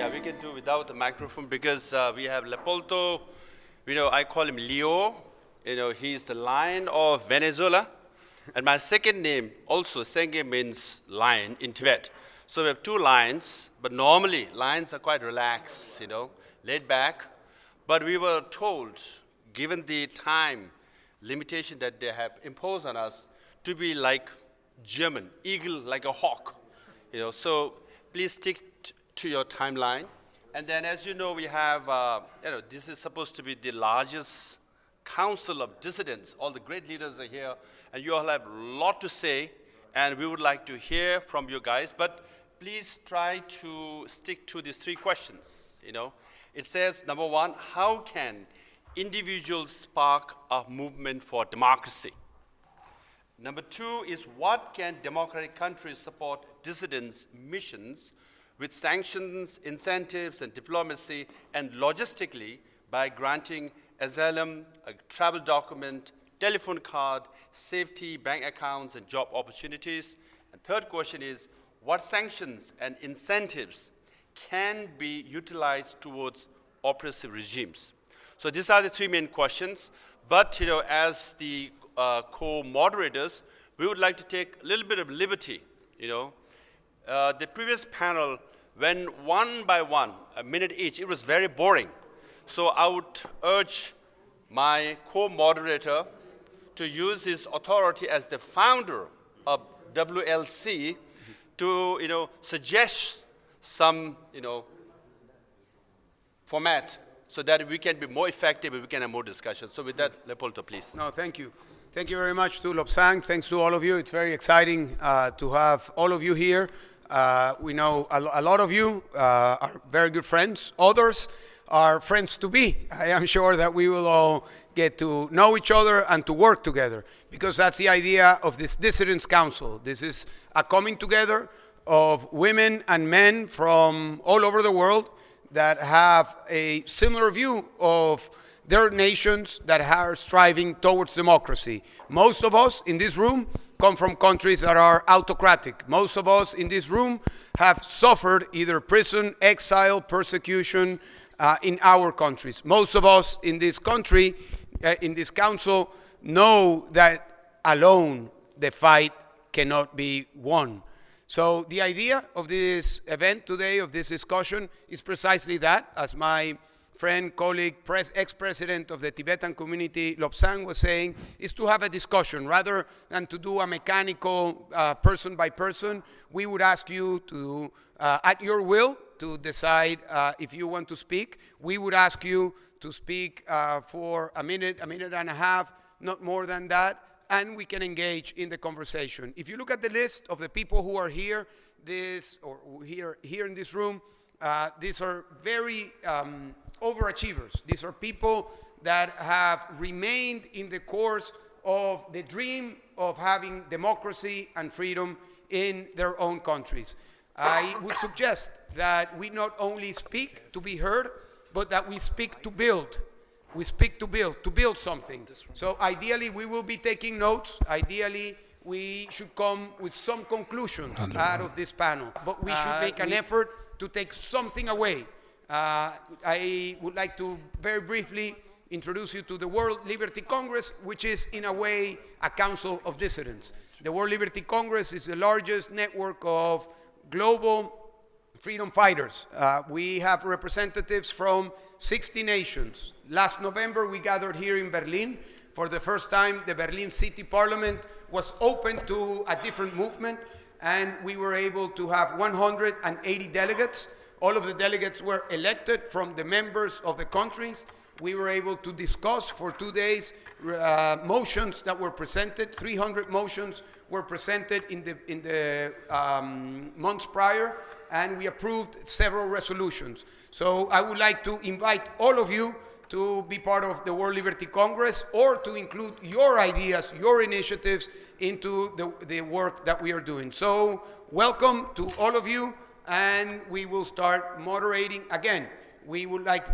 Yeah, we can do without the microphone because we have Leopoldo. I call him Leo. He's the lion of Venezuela. And my second name also, Senge means lion in Tibet. So we have two lions, but normally lions are quite relaxed, laid back. But we were told, given the time limitation that they have imposed on us, to be like German, eagle like a hawk. So please stick to your timeline. And then, as you know, we have, this is supposed to be the largest council of dissidents. All the great leaders are here, and you all have a lot to say, and we would like to hear from you guys. But please try to stick to these three questions. It says, number one, how can individuals spark a movement for democracy? Number two is, what can democratic countries support dissidents' missions with sanctions, incentives, and diplomacy, and logistically by granting asylum, a travel document, telephone card, safety, bank accounts, and job opportunities? And third question is, what sanctions and incentives can be utilized towards oppressive regimes? So these are the three main questions. But as the co-moderators, we would like to take a little bit of liberty. The previous panel went one by one, a minute each. It was very boring. So I would urge my co-moderator to use his authority as the founder of WLC to suggest some format so that we can be more effective and we can have more discussion. So with that, Leopoldo, please. No, thank you. Thank you very much to Lobsang. Thanks to all of you. It's very exciting to have all of you here. We know a lot of you are very good friends. Others are friends to be. I am sure that we will all get to know each other and to work together, because that's the idea of this Dissidents Council. This is a coming together of women and men from all over the world that have a similar view of their nations that are striving towards democracy. Most of us in this room come from countries that are autocratic. Most of us in this room have suffered either prison, exile, persecution in our countries. Most of us in this country, in this council, know that alone the fight cannot be won. So the idea of this event today, of this discussion, is precisely that. As my friend, colleague, ex-president of the Tibetan community, Lobsang, was saying, is to have a discussion. Rather than to do a mechanical person by person, we would ask you to, at your will, to decide if you want to speak. We would ask you to speak for a minute and a half, not more than that, and we can engage in the conversation. If you look at the list of the people who are here, here in this room, these are very overachievers. These are people that have remained in the course of the dream of having democracy and freedom in their own countries. I would suggest that we not only speak to be heard, but that we speak to build. We speak to build something. So ideally, we will be taking notes. Ideally, we should come with some conclusions out of this panel. But we should make an effort to take something away. I would like to very briefly introduce you to the World Liberty Congress, which is in a way a council of dissidents. The World Liberty Congress is the largest network of global freedom fighters. We have representatives from 60 nations. Last November, we gathered here in Berlin. For the first time, the Berlin City Parliament was open to a different movement, and we were able to have 180 delegates. All of the delegates were elected from the members of the countries. We were able to discuss for 2 days motions that were presented. 300 motions were presented in the months prior, and we approved several resolutions. So I would like to invite all of you to be part of the World Liberty Congress, or to include your ideas, your initiatives into the work that we are doing. So welcome to all of you, and we will start moderating. Again, we would like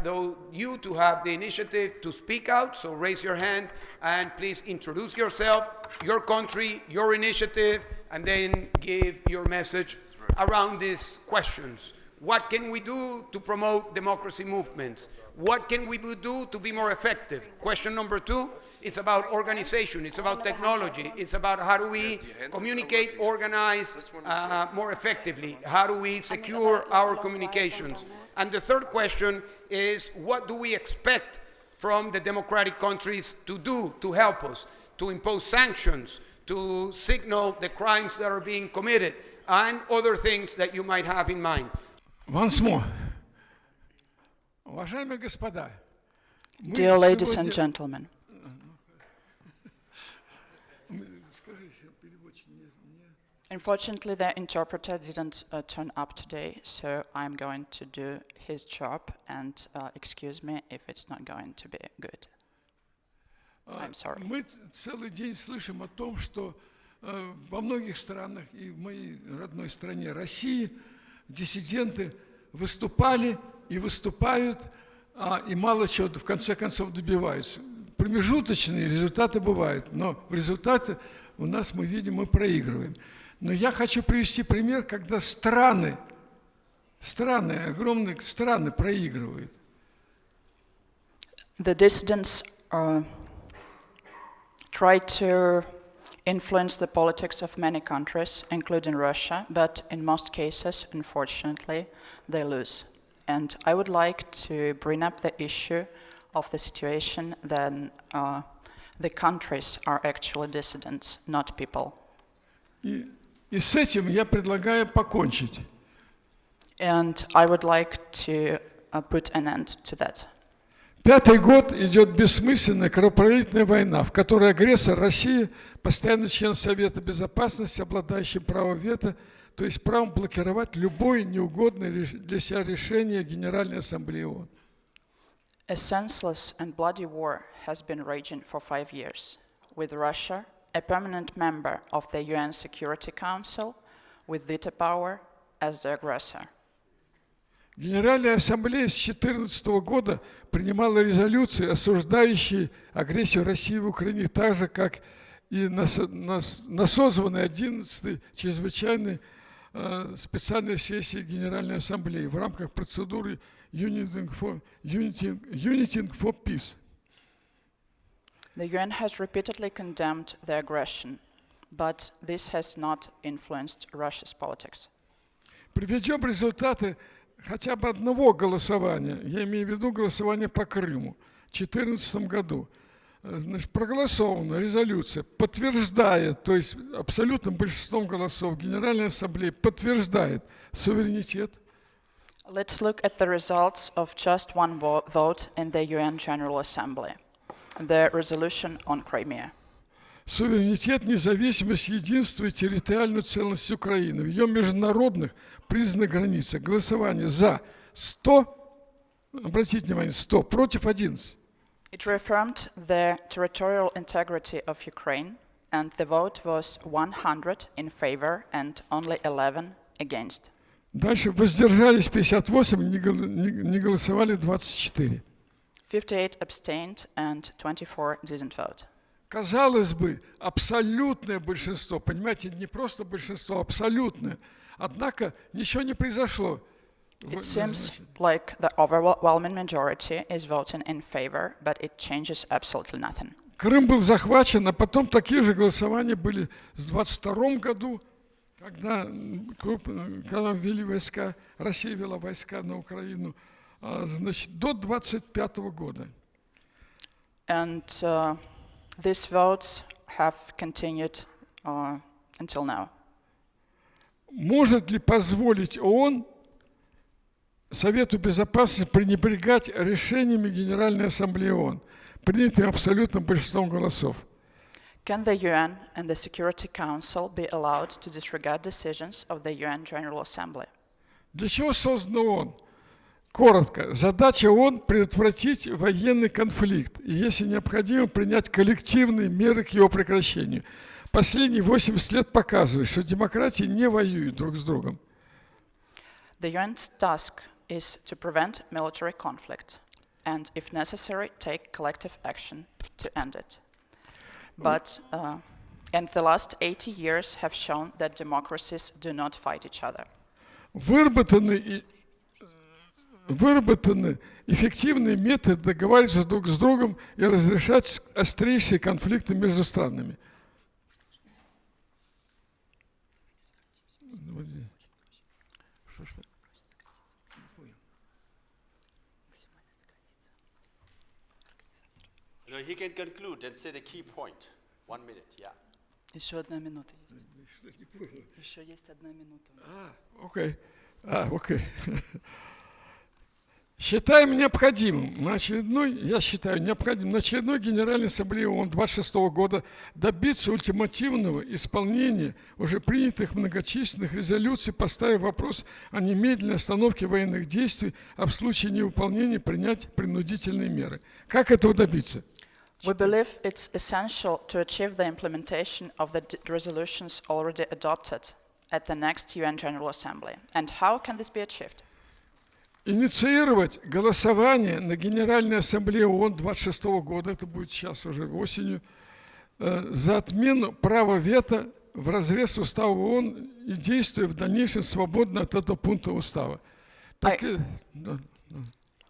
you to have the initiative to speak out, so raise your hand and please introduce yourself, your country, your initiative, and then give your message around these questions. What can we do to promote democracy movements? What can we do to be more effective? Question number 2, it's about organization, it's about technology, it's about how do we communicate, organize more effectively, how do we secure our communications? And the third question is, what do we expect from the democratic countries to do to help us, to impose sanctions, to signal the crimes that are being committed, and other things that you might have in mind? Once more. Уважаемые господа, Dear ladies and gentlemen, unfortunately the interpreter didn't turn up today, so I'm going to do his job, and excuse me if it's not going to be good. I'm sorry. Мы целый день слышим о том, что во многих странах, и в моей родной стране России, диссиденты выступали и выступают, и мало чего в конце концов добиваются. Промежуточные результаты бывают, но в результате у нас, мы видим, мы проигрываем. Но я хочу привести пример, когда страны, огромные страны проигрывают. The dissidents try to influence the politics of many countries, including Russia, but in most cases, unfortunately, they lose. And I would like to bring up the issue of the situation that the countries are actually dissidents, not people. И с этим я предлагаю покончить. And I would like to put an end to that. 5-й год идет бессмысленная кровопролитная война, в которой агрессор Россия, постоянный член Совета Безопасности, обладающий правом вето, то есть правом блокировать любое неугодное для себя решение Генеральной Ассамблеи ООН. A senseless and bloody war has been raging for 5 years, with Russia, a permanent member of the UN Security Council, with veto power, as the aggressor. Генеральная Ассамблея с 2014 года принимала резолюции, осуждающие агрессию России в Украине, так же, как и на созванной 11-й чрезвычайной специальной сессии Генеральной Ассамблеи в рамках процедуры Uniting for Peace. The UN has repeatedly condemned the aggression, but this has not influenced Russia's politics. Приведем результаты хотя бы одного голосования, я имею в виду голосование по Крыму в 2014 году. Значит, проголосована резолюция, подтверждает, то есть абсолютным большинством голосов Генеральная Ассамблея подтверждает суверенитет. Let's look at the results of just one vote in the UN General Assembly, the resolution on Crimea. Суверенитет, независимость, единство и территориальную целостность Украины в ее международных признанных границах. Голосование за 100, обратите внимание, 100 против 11. It reaffirmed the territorial integrity of Ukraine, and the vote was 100 in favor and only 11 against. Дальше воздержались 58, не голосовали 24. 58 abstained and 24 didn't vote. Казалось бы, абсолютное большинство, понимаете, не просто большинство, абсолютное. Однако ничего не произошло. It seems like the overwhelming majority is voting in favor, but it changes absolutely nothing. Крым был захвачен, а потом такие же голосования были в 22 году, когда ввели войска, Россия ввела войска на Украину, значит, до 25 года. And these votes have continued until now. Может ли позволить ООН Совету Безопасности пренебрегать решениями Генеральной Ассамблеи ООН, принятыми абсолютным большинством голосов? Can the UN and the Security Council be allowed to disregard decisions of the UN General Assembly? Для чего создан ООН? Коротко. Задача ООН – предотвратить военный конфликт и, если необходимо, принять коллективные меры к его прекращению. Последние 80 лет показывают, что демократии не воюют друг с другом. The UN's task is to prevent military conflict and, if necessary, take collective action to end it. But and the last 80 years have shown that democracies do not fight each other. Выработаны выработаны эффективные методы договариваться друг с другом и разрешать острейшие конфликты между странами. You know, he can conclude and say the key point. 1 minute, yeah. Еще 1 минута есть. Еще есть 1 минута у нас. Окей. Окей. Считаем необходимым на очередной Генеральной Ассамблее ООН 26 года добиться ультимативного исполнения уже принятых многочисленных резолюций, поставив вопрос о немедленной остановке военных действий, а в случае невыполнения принять принудительные меры. Как этого добиться? We believe it's essential to achieve the implementation of the resolutions already adopted at the next UN General Assembly. And how can this be achieved? Инициировать голосование на Генеральной Ассамблее ООН 26 года, это будет сейчас уже осенью, за отмену права вето в разрез Устава ООН и действуя в дальнейшем свободно от этого пункта Устава.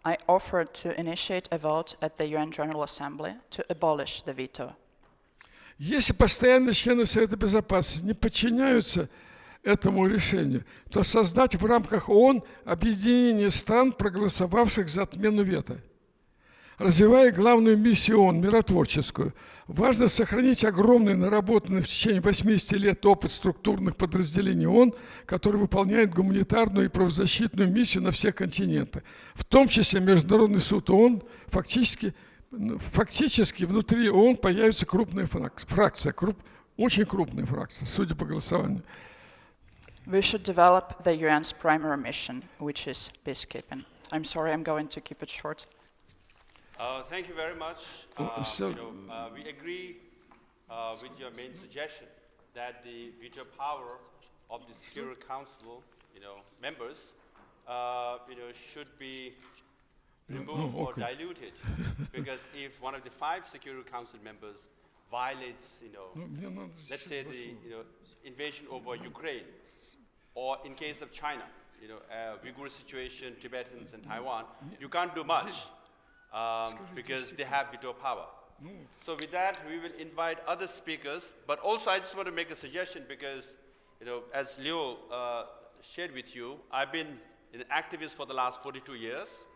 I offered to initiate a vote at the UN General Assembly to abolish the veto. Если постоянные члены Совета Безопасности не подчиняются этому решению, то создать в рамках ООН объединение стран, проголосовавших за отмену вето. Развивая главную миссию ООН, миротворческую, важно сохранить огромный наработанный в течение 80 лет опыт структурных подразделений ООН, которые выполняют гуманитарную и правозащитную миссию на всех континентах, в том числе Международный суд ООН. Фактически внутри ООН появится крупная фракция, очень крупная фракция, судя по голосованию. We should develop the UN's primary mission, which is peacekeeping. I'm sorry, I'm going to keep it short. Thank you very much. We agree with your main suggestion that the veto power of the Security Council, members, should be removed or diluted. Because if one of the 5 Security Council members violates, let's say the invasion over Ukraine, or in case of China, Uyghur situation, Tibetans and Taiwan, you can't do much. Because they have veto power. So with that, we will invite other speakers. But also, I just want to make a suggestion because, as Leo shared with you, I've been an activist for the last 42 years.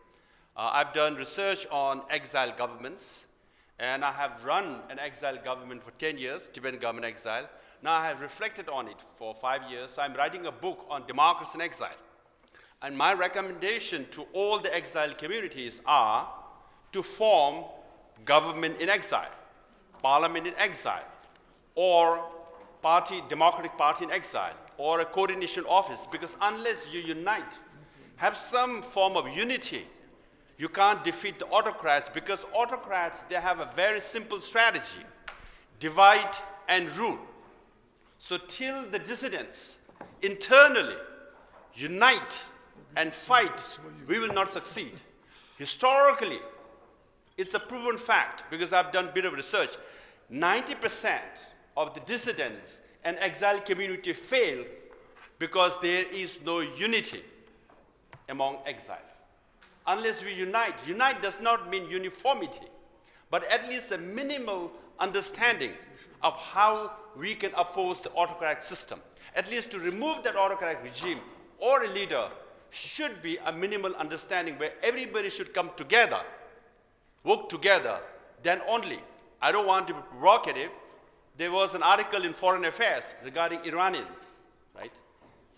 I've done research on exiled governments, and I have run an exiled government for 10 years, Tibetan government exile. Now I have reflected on it for 5 years. So I'm writing a book on democracy in exile. And my recommendation to all the exiled communities are to form government in exile, parliament in exile, or democratic party in exile, or a coordination office, because unless you unite, have some form of unity, you can't defeat the autocrats, because autocrats, they have a very simple strategy: divide and rule. So till the dissidents internally unite and fight, we will not succeed. Historically, it's a proven fact, because I've done a bit of research. 90% of the dissidents and exiled community fail because there is no unity among exiles. Unless we unite, unite does not mean uniformity, but at least a minimal understanding of how we can oppose the autocratic system. At least to remove that autocratic regime or a leader should be a minimal understanding where everybody should come together, work together, then only. I don't want to be provocative. There was an article in Foreign Affairs regarding Iranians, right?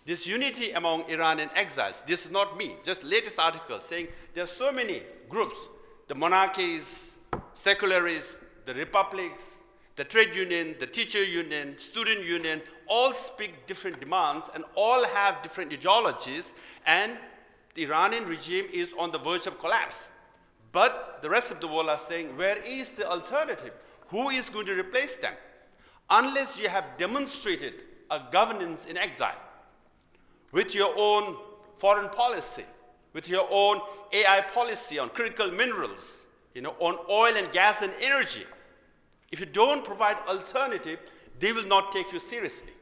This unity among Iranian exiles, this is not me, just latest article saying there are so many groups, the monarchies, secularists, the republics, the trade union, the teacher union, student union, all speak different demands and all have different ideologies, and the Iranian regime is on the verge of collapse. But the rest of the world are saying, where is the alternative? Who is going to replace them? Unless you have demonstrated a governance in exile with your own foreign policy, with your own AI policy on critical minerals, on oil and gas and energy. If you don't provide alternative, they will not take you seriously.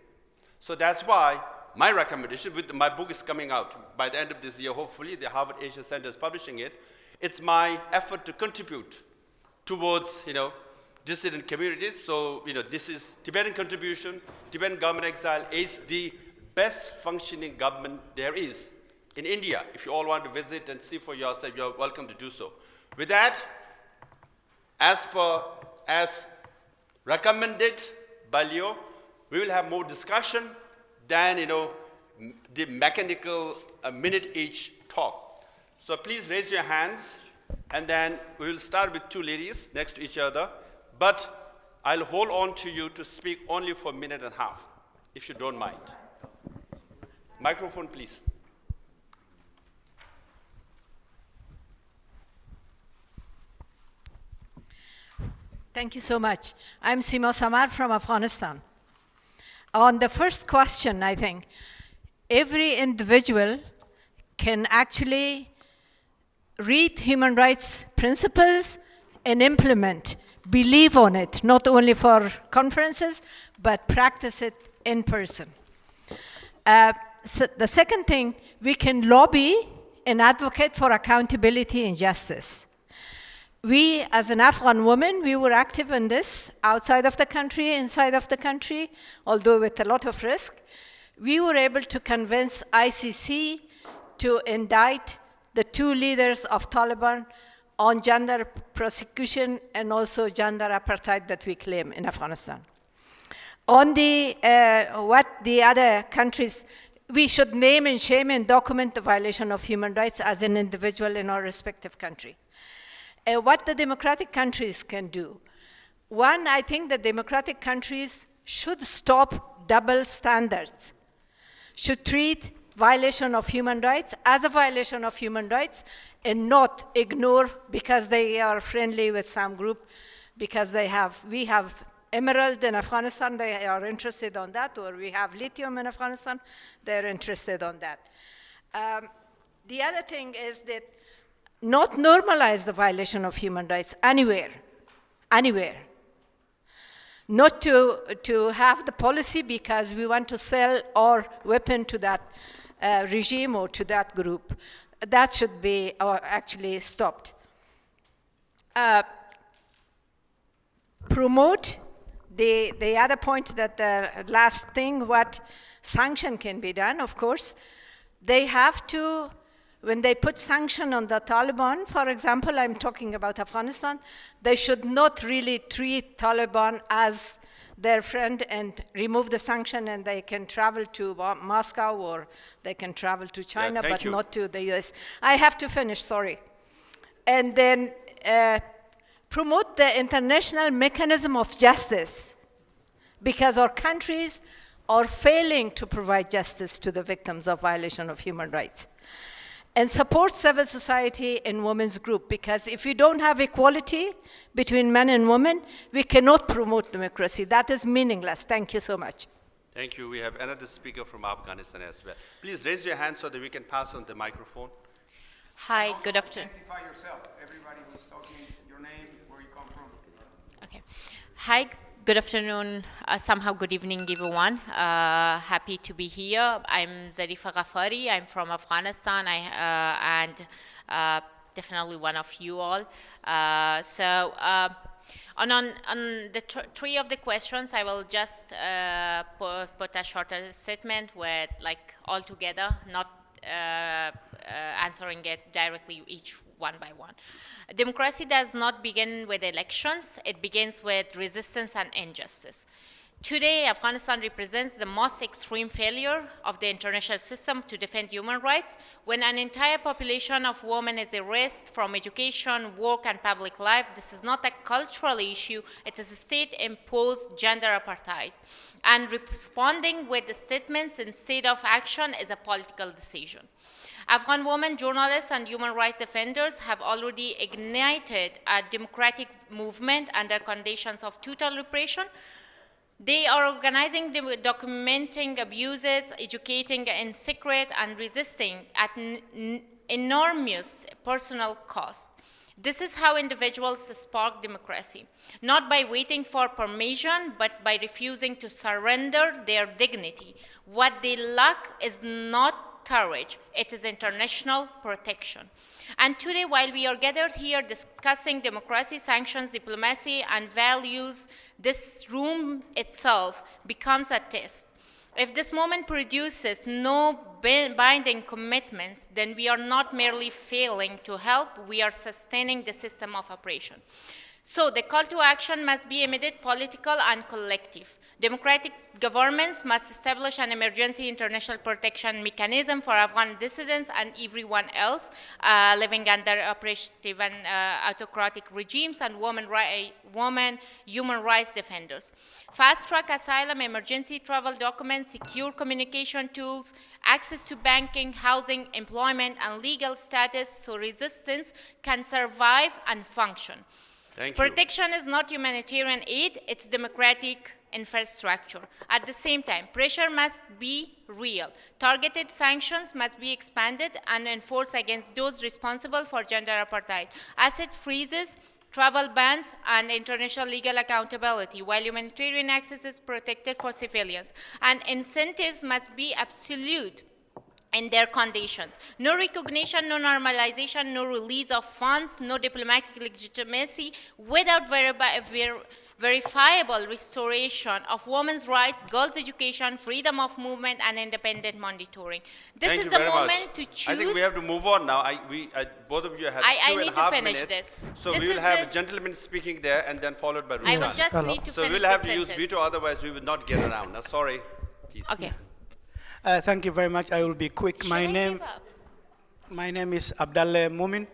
So that's why my recommendation, my book is coming out by the end of this year, hopefully, the Harvard Asia Center is publishing it. It's my effort to contribute towards, dissident communities. So, this is Tibetan contribution. Tibetan government exile is the best functioning government there is in India. If you all want to visit and see for yourself, you're welcome to do so. With that, as recommended by Leo, we will have more discussion than, the mechanical minute each talk. So please raise your hands, and then we will start with two ladies next to each other, but I'll hold on to you to speak only for a minute and a half, if you don't mind. Microphone, please. Thank you so much. I'm Sima Samar from Afghanistan. On the first question, I think, every individual can actually read human rights principles and implement, believe on it, not only for conferences, but practice it in person. So the second thing, we can lobby and advocate for accountability and justice. We, as an Afghan woman, we were active in this, outside of the country, inside of the country, although with a lot of risk. We were able to convince ICC to indict the two leaders of Taliban on gender prosecution and also gender apartheid that we claim in Afghanistan. On the, what the other countries, we should name and shame and document the violation of human rights as an individual in our respective country. What the democratic countries can do. One, I think the democratic countries should stop double standards, should treat violation of human rights as a violation of human rights and not ignore because they are friendly with some group, because we have emerald in Afghanistan, they are interested on that, or we have lithium in Afghanistan, they're interested on that. The other thing is that not normalize the violation of human rights anywhere. Not to have the policy because we want to sell our weapon to that regime or to that group. That should be actually stopped. Promote the other point, that the last thing, what sanction can be done, of course, they have to. When they put sanction on the Taliban, for example, I'm talking about Afghanistan, they should not really treat Taliban as their friend and remove the sanction and they can travel to Moscow or they can travel to China, but not to the US. I have to finish, sorry. And then promote the international mechanism of justice, because our countries are failing to provide justice to the victims of violation of human rights. And support civil society and women's group, because if we don't have equality between men and women, we cannot promote democracy. That is meaningless. Thank you so much. Thank you. We have another speaker from Afghanistan as well. Please raise your hand so that we can pass on the microphone. Hi, good afternoon. Identify yourself. Everybody who's talking, your name, where you come from. Okay. Hi, good afternoon, somehow good evening, everyone. Happy to be here. I'm Zarifa Ghaffari. I'm from Afghanistan, and definitely one of you all. On the three of the questions, I will just put a shorter statement with, like, all together, not answering it directly each one by one. Democracy does not begin with elections. It begins with resistance and injustice. Today, Afghanistan represents the most extreme failure of the international system to defend human rights, when an entire population of women is erased from education, work, and public life. This is not a cultural issue. It is a state-imposed gender apartheid. And responding with the statements instead of action is a political decision. Afghan women, journalists, and human rights defenders have already ignited a democratic movement under conditions of total repression. They are organizing, documenting abuses, educating in secret, and resisting at enormous personal cost. This is how individuals spark democracy, not by waiting for permission, but by refusing to surrender their dignity. What they lack is not courage, it is international protection. And today, while we are gathered here discussing democracy, sanctions, diplomacy, and values, this room itself becomes a test. If this moment produces no binding commitments, then we are not merely failing to help, we are sustaining the system of oppression. So the call to action must be immediate, political, and collective. Democratic governments must establish an emergency international protection mechanism for Afghan dissidents and everyone else living under oppressive and autocratic regimes and women human rights defenders. Fast-track asylum, emergency travel documents, secure communication tools, access to banking, housing, employment, and legal status so resistance can survive and function. Thank you. Protection is not humanitarian aid, it's democratic infrastructure. At the same time, pressure must be real. Targeted sanctions must be expanded and enforced against those responsible for gender apartheid. Asset freezes, travel bans, and international legal accountability, while humanitarian access is protected for civilians. And incentives must be absolute in their conditions. No recognition, no normalization, no release of funds, no diplomatic legitimacy without verifiable restoration of women's rights, girls' education, freedom of movement, and independent monitoring. This Thank is you the very moment much. to choose. I think we have to move on now. Both of you have I two need and to a half finish minutes. this. So This we will is have the- a gentleman speaking there and then followed by I Ruslan. will just need to So finish we'll have the to use sentence. veto, otherwise we will not get around. Now, sorry, please. Okay. Thank you very much. I will be quick. Should I give up? My name is Abdallah Mumin.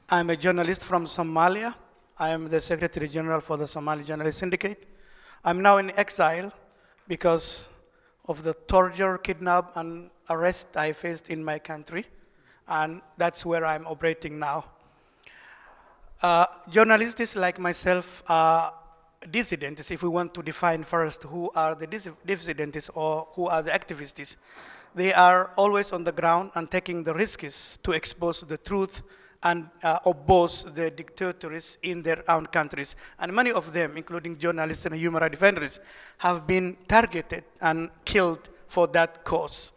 I'm a journalist from Somalia. I am the Secretary General for the Somali Journalist Syndicate. I'm now in exile because of the torture, kidnap, and arrest I faced in my country. And that's where I'm operating now. Journalists like myself are dissidents, if we want to define first who are the dissidents or who are the activists. They are always on the ground and taking the risks to expose the truth and oppose the dictators in their own countries. And many of them, including journalists and human rights defenders, have been targeted and killed for that cause.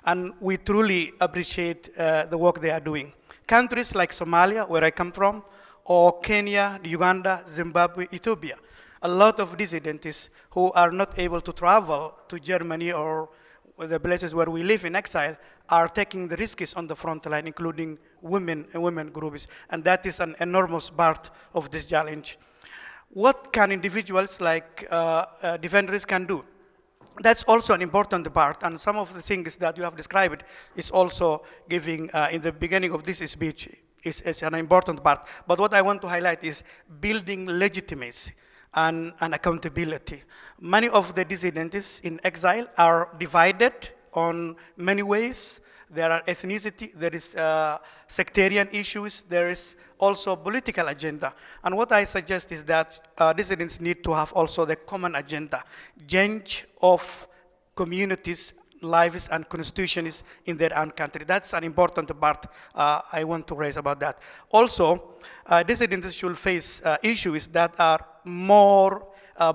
And we truly appreciate the work they are doing. Countries like Somalia, where I come from, or Kenya, Uganda, Zimbabwe, Ethiopia, a lot of dissidents who are not able to travel to Germany or the places where we live in exile are taking the risks on the front line, including women and women groups. And that is an enormous part of this challenge. What can individuals like defenders can do? That's also an important part, and some of the things that you have described is also giving in the beginning of this speech is an important part. But what I want to highlight is building legitimacy and accountability. Many of the dissidents in exile are divided on many ways. There are ethnicity, there is sectarian issues, there is also political agenda. And what I suggest is that dissidents need to have also the common agenda, change of communities' lives and constitutions in their own country. That's an important part I want to raise about that. Also, dissidents should face issues that are more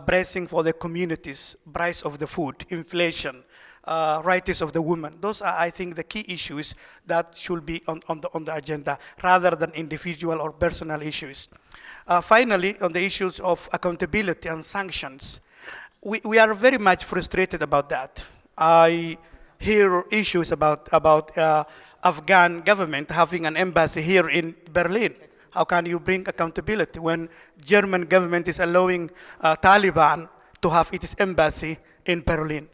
pressing for the communities, price of the food, inflation, rights of the women. Those are, I think, the key issues that should be on the agenda rather than individual or personal issues. Finally, on the issues of accountability and sanctions, we are very much frustrated about that. I hear issues about Afghan government having an embassy here in Berlin. How can you bring accountability when German government is allowing Taliban to have its embassy in Berlin?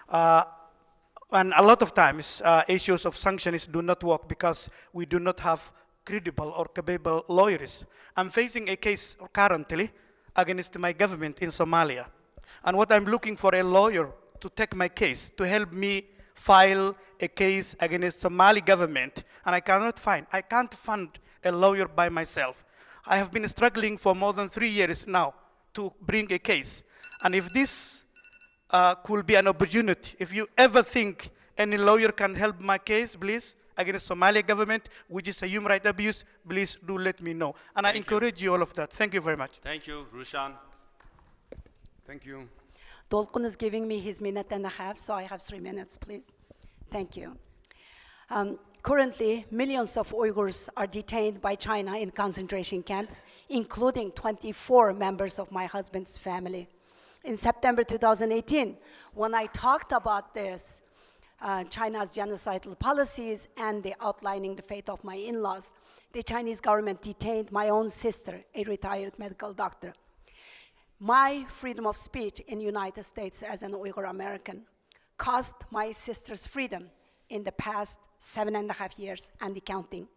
And a lot of times, issues of sanctions do not work because we do not have credible or capable lawyers. I'm facing a case currently against my government in Somalia. And what I'm looking for a lawyer to take my case, to help me file a case against Somali government, and I can't fund a lawyer by myself. I have been struggling for more than 3 years now to bring a case. And if this could be an opportunity, if you ever think any lawyer can help my case, please against Somalia government, which is a human rights abuse, please do let me know. And I encourage you all of that. Thank you very much. Thank you, Rushan. Thank you. Dolkun is giving me his minute and a half, so I have 3 minutes, please. Thank you. Currently, millions of Uyghurs are detained by China in concentration camps, including 24 members of my husband's family. In September 2018, when I talked about this, China's genocidal policies and the outlining the fate of my in-laws, the Chinese government detained my own sister, a retired medical doctor. My freedom of speech in the United States as an Uyghur American cost my sister's freedom in the past 7.5 years and counting.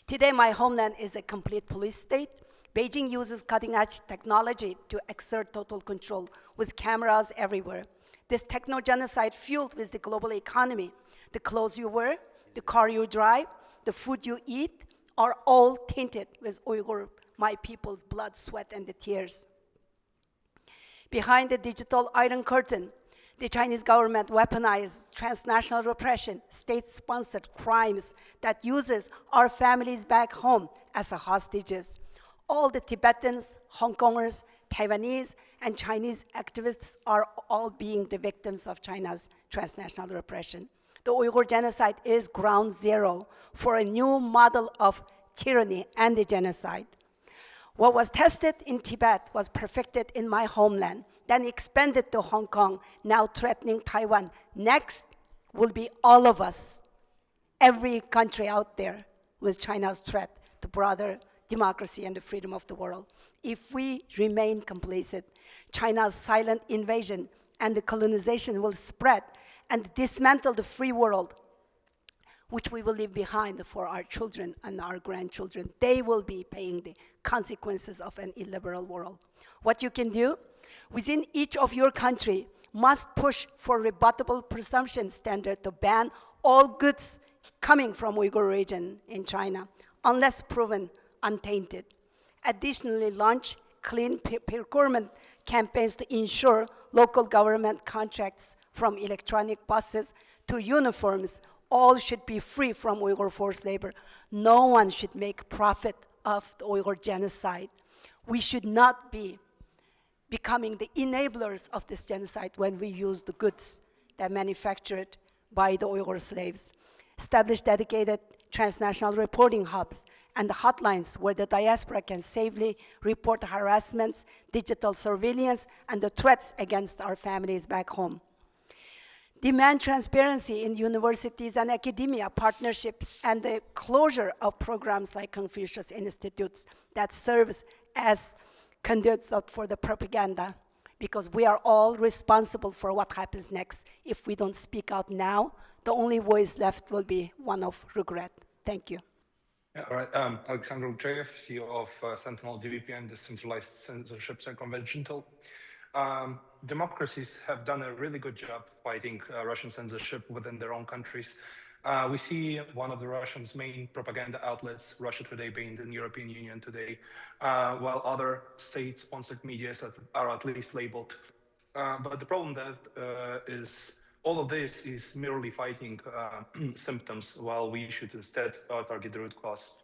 Today, my homeland is a complete police state. Beijing uses cutting-edge technology to exert total control with cameras everywhere. This techno-genocide fueled with the global economy. The clothes you wear, the car you drive, the food you eat are all tainted with Uyghur, my people's blood, sweat, and the tears. Behind the digital Iron Curtain, the Chinese government weaponized transnational repression, state-sponsored crimes that uses our families back home as hostages. All the Tibetans, Hong Kongers, Taiwanese, and Chinese activists are all being the victims of China's transnational repression. The Uyghur genocide is ground zero for a new model of tyranny and the genocide. What was tested in Tibet was perfected in my homeland, then expanded to Hong Kong, now threatening Taiwan. Next will be all of us, every country out there with China's threat to broader democracy and the freedom of the world. If we remain complacent, China's silent invasion and the colonization will spread and dismantle the free world, which we will leave behind for our children and our grandchildren. They will be paying the consequences of an illiberal world. What you can do, within each of your country, must push for rebuttable presumption standard to ban all goods coming from Uyghur region in China, unless proven untainted. Additionally, launch clean procurement campaigns to ensure local government contracts from electronic buses to uniforms all should be free from Uyghur forced labor. No one should make profit of the Uyghur genocide. We should not be becoming the enablers of this genocide when we use the goods that are manufactured by the Uyghur slaves. Establish dedicated transnational reporting hubs and the hotlines where the diaspora can safely report harassments, digital surveillance, and the threats against our families back home. Demand transparency in universities and academia partnerships and the closure of programs like Confucius Institutes that serves as conduits for the propaganda, because we are all responsible for what happens next. If we don't speak out now, the only voice left will be one of regret. Thank you. Yeah, all right. Alexander Luchev, CEO of Sentinel DVP and Decentralized Censorship Circumvention Tool. Democracies have done a really good job fighting Russian censorship within their own countries. We see one of the Russians' main propaganda outlets, Russia Today, being in the European Union today, while other state-sponsored media are at least labeled. But the problem that is all of this is merely fighting symptoms, while we should instead target the root cause.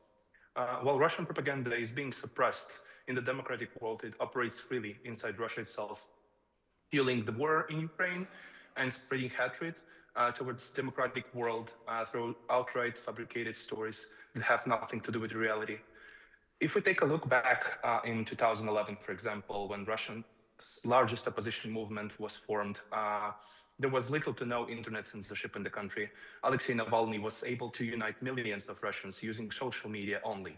While Russian propaganda is being suppressed in the democratic world, it operates freely inside Russia itself, fueling the war in Ukraine and spreading hatred towards the democratic world through outright fabricated stories that have nothing to do with reality. If we take a look back in 2011, for example, when Russia's largest opposition movement was formed, there was little to no internet censorship in the country. Alexei Navalny was able to unite millions of Russians using social media only.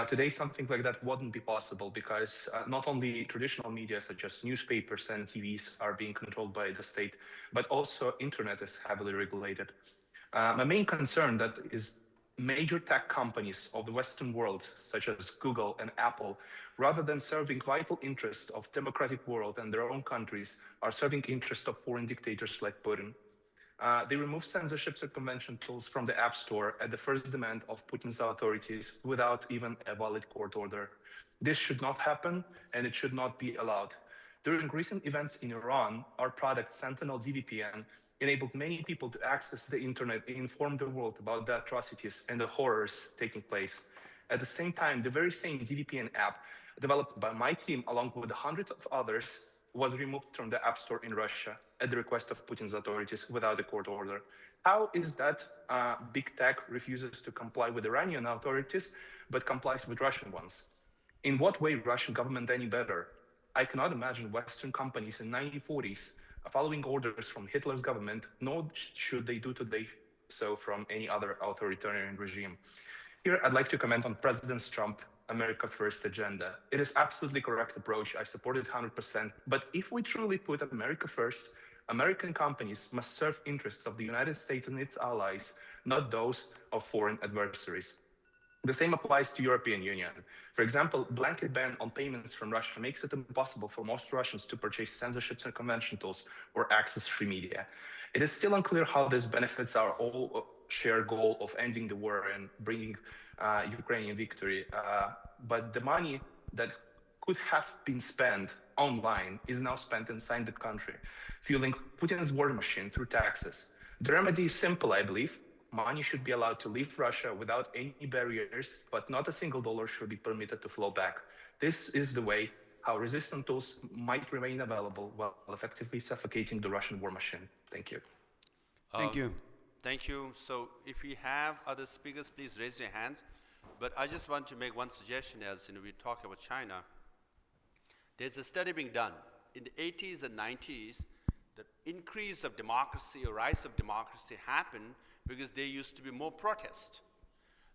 Today, something like that wouldn't be possible because not only traditional media such as newspapers and TVs are being controlled by the state, but also internet is heavily regulated. My main concern that is major tech companies of the Western world, such as Google and Apple, rather than serving vital interests of democratic world and their own countries, are serving interests of foreign dictators like Putin. They removed censorship circumvention tools from the App Store at the first demand of Putin's authorities without even a valid court order. This should not happen, and it should not be allowed. During recent events in Iran, our product Sentinel DVPN enabled many people to access the internet and inform the world about the atrocities and the horrors taking place. At the same time, the very same DVPN app developed by my team along with hundreds of others was removed from the App Store in Russia at the request of Putin's authorities without a court order. How is that big tech refuses to comply with Iranian authorities but complies with Russian ones? In what way Russian government any better? I cannot imagine Western companies in 1940s following orders from Hitler's government, nor should they do today so from any other authoritarian regime. Here, I'd like to comment on President Trump's America First agenda. It is absolutely correct approach. I support it 100%. But if we truly put America first, American companies must serve interests of the United States and its allies, not those of foreign adversaries. The same applies to European Union. For example, blanket ban on payments from Russia makes it impossible for most Russians to purchase censorships and convention tools or access free media. It is still unclear how this benefits our all shared goal of ending the war and bringing Ukrainian victory. But the money that could have been spent online is now spent inside the country, fueling Putin's war machine through taxes. The remedy is simple, I believe. Money should be allowed to leave Russia without any barriers, but not a single dollar should be permitted to flow back. This is the way how resistant tools might remain available while effectively suffocating the Russian war machine. Thank you. Thank you. Thank you. So if we have other speakers, please raise your hands. But I just want to make one suggestion as we talk about China. There's a study being done. In the 80s and 90s, the increase of democracy or rise of democracy happened because there used to be more protest.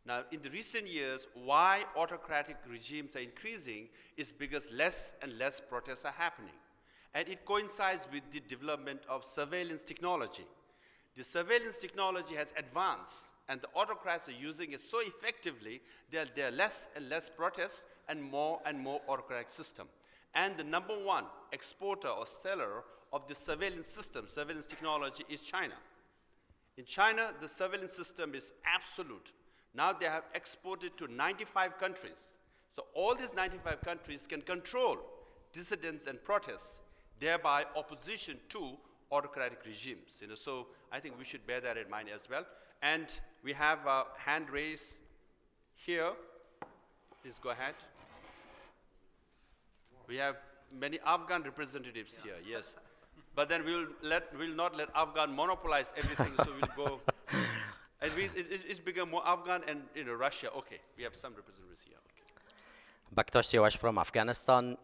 Now, in the recent years, why autocratic regimes are increasing is because less and less protests are happening. And it coincides with the development of surveillance technology. The surveillance technology has advanced, and the autocrats are using it so effectively that there are less and less protests and more autocratic system. And the number one exporter or seller of the surveillance system, surveillance technology, is China. In China, the surveillance system is absolute. Now they have exported to 95 countries. So all these 95 countries can control dissidents and protests, thereby opposition to autocratic regimes. So I think we should bear that in mind as well. And we have a hand raised here. Please go ahead. We have many Afghan representatives here, yes. But then we'll not let Afghan monopolize everything, so we'll go. And it's become more Afghan and Russia. Okay, we have some representatives here. Okay. Baktash Siwash from Afghanistan.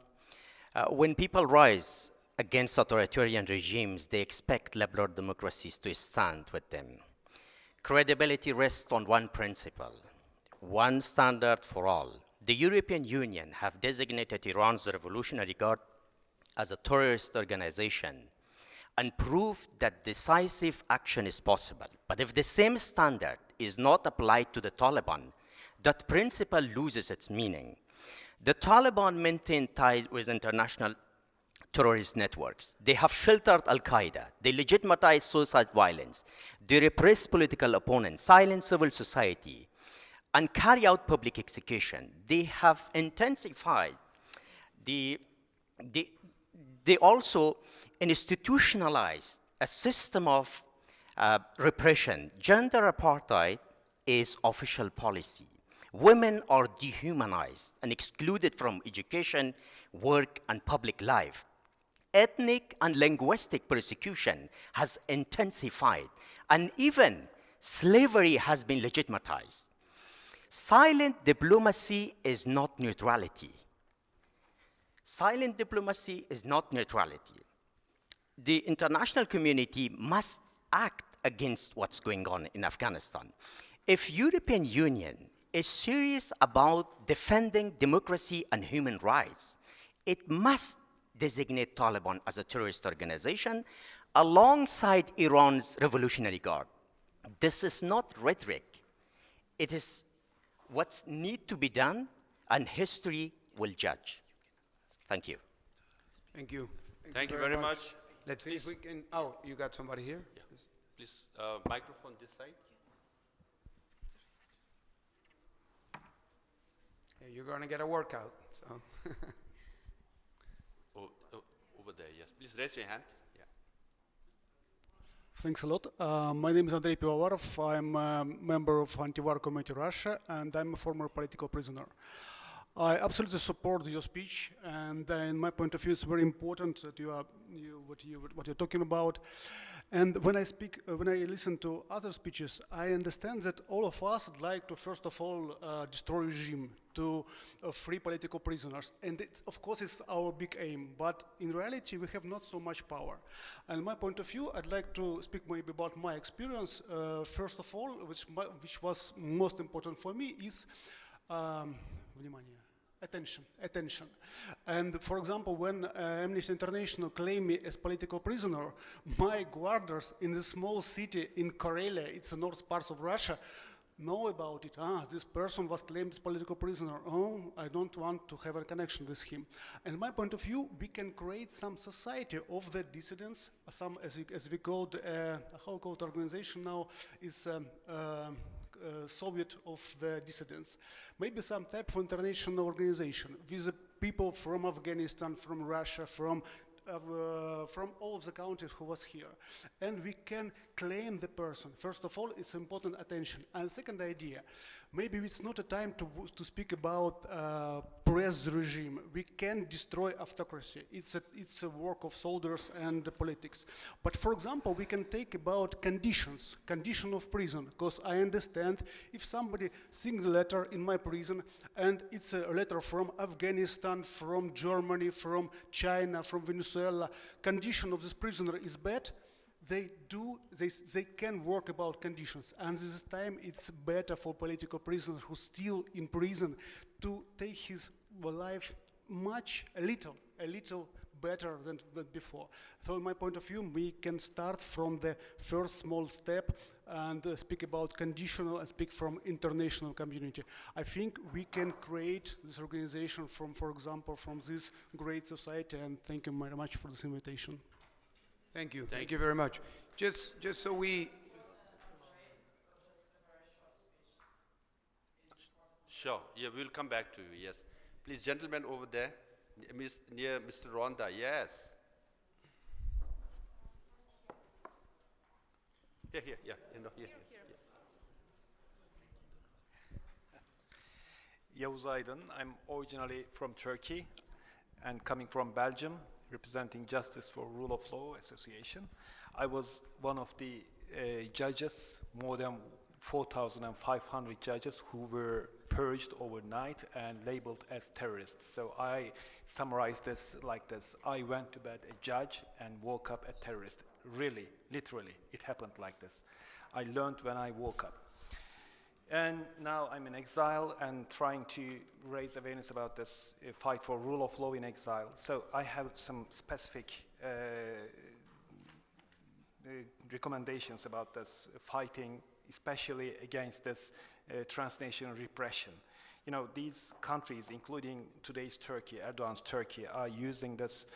When people rise against authoritarian regimes, they expect liberal democracies to stand with them. Credibility rests on one principle, one standard for all. The European Union have designated Iran's Revolutionary Guard as a terrorist organization and proved that decisive action is possible. But if the same standard is not applied to the Taliban, that principle loses its meaning. The Taliban maintain ties with international terrorist networks. They have sheltered Al-Qaeda. They legitimize suicide violence. They repress political opponents, silence civil society, and carry out public execution. They have intensified they also institutionalized a system of repression. Gender apartheid is official policy. Women are dehumanized and excluded from education, work, and public life. Ethnic and linguistic persecution has intensified, and even slavery has been legitimized. Silent diplomacy is not neutrality. Silent diplomacy is not neutrality. The international community must act against what's going on in Afghanistan. If European Union is serious about defending democracy and human rights, it must designate Taliban as a terrorist organization alongside Iran's Revolutionary Guard. This is not rhetoric. It is what needs to be done, and history will judge. Thank you. Thank you. Thank you very much. Let's see if we can. Oh, you got somebody here? Yeah. Please, microphone this side. Yeah, you're going to get a workout. So. Over there, yes. Please raise your hand. Yeah. Thanks a lot. My name is Andrei Pivovarov. I'm a member of Anti-War Committee Russia, and I'm a former political prisoner. I absolutely support your speech, and in my point of view, it's very important that what you're talking about. And when I listen to other speeches, I understand that all of us would like to, first of all, destroy regime, to free political prisoners, and of course it's our big aim. But in reality, we have not so much power. And my point of view, I'd like to speak maybe about my experience. First of all, which was most important for me, is attention. And for example, when Amnesty International claimed me as political prisoner, my guarders in the small city in Karelia, it's the north part of Russia, know about it. This person was claimed as political prisoner. Oh, I don't want to have a connection with him. And my point of view, we can create some society of the dissidents, some, as we call how called organization now, is Soviet of the dissidents. Maybe some type of international organization with the people from Afghanistan, from Russia, from all of the countries who was here. And we can claim the person. First of all, it's important attention. And second idea, maybe it's not a time to speak about press regime. We can destroy autocracy. It's a work of soldiers and politics. But for example, we can take about condition of prison, because I understand if somebody sings a letter in my prison and it's a letter from Afghanistan, from Germany, from China, from Venezuela, condition of this prisoner is bad, they can work about conditions. And this time it's better for political prisoners who still in prison to take his life a little better than before. So in my point of view, we can start from the first small step and speak about conditional and speak from international community. I think we can create this organization from, for example, from this great society, and thank you very much for this invitation. Thank you. Thank you very much. Just so we... Sure, yeah, we'll come back to you, yes. Please, gentlemen over there, near Mr. Rwanda, yes. Here, yeah, here. Yavuz Aydın. I'm originally from Turkey and coming from Belgium, representing Justice for Rule of Law Association. I was one of the judges, more than 4,500 judges who were purged overnight and labeled as terrorists. So I summarize this like this. I went to bed a judge and woke up a terrorist. Really, literally, it happened like this. I learned when I woke up. And now I'm in exile and trying to raise awareness about this fight for rule of law in exile. So I have some specific recommendations about this fighting, especially against this transnational repression. You know, these countries, including today's Turkey, Erdogan's Turkey, are using this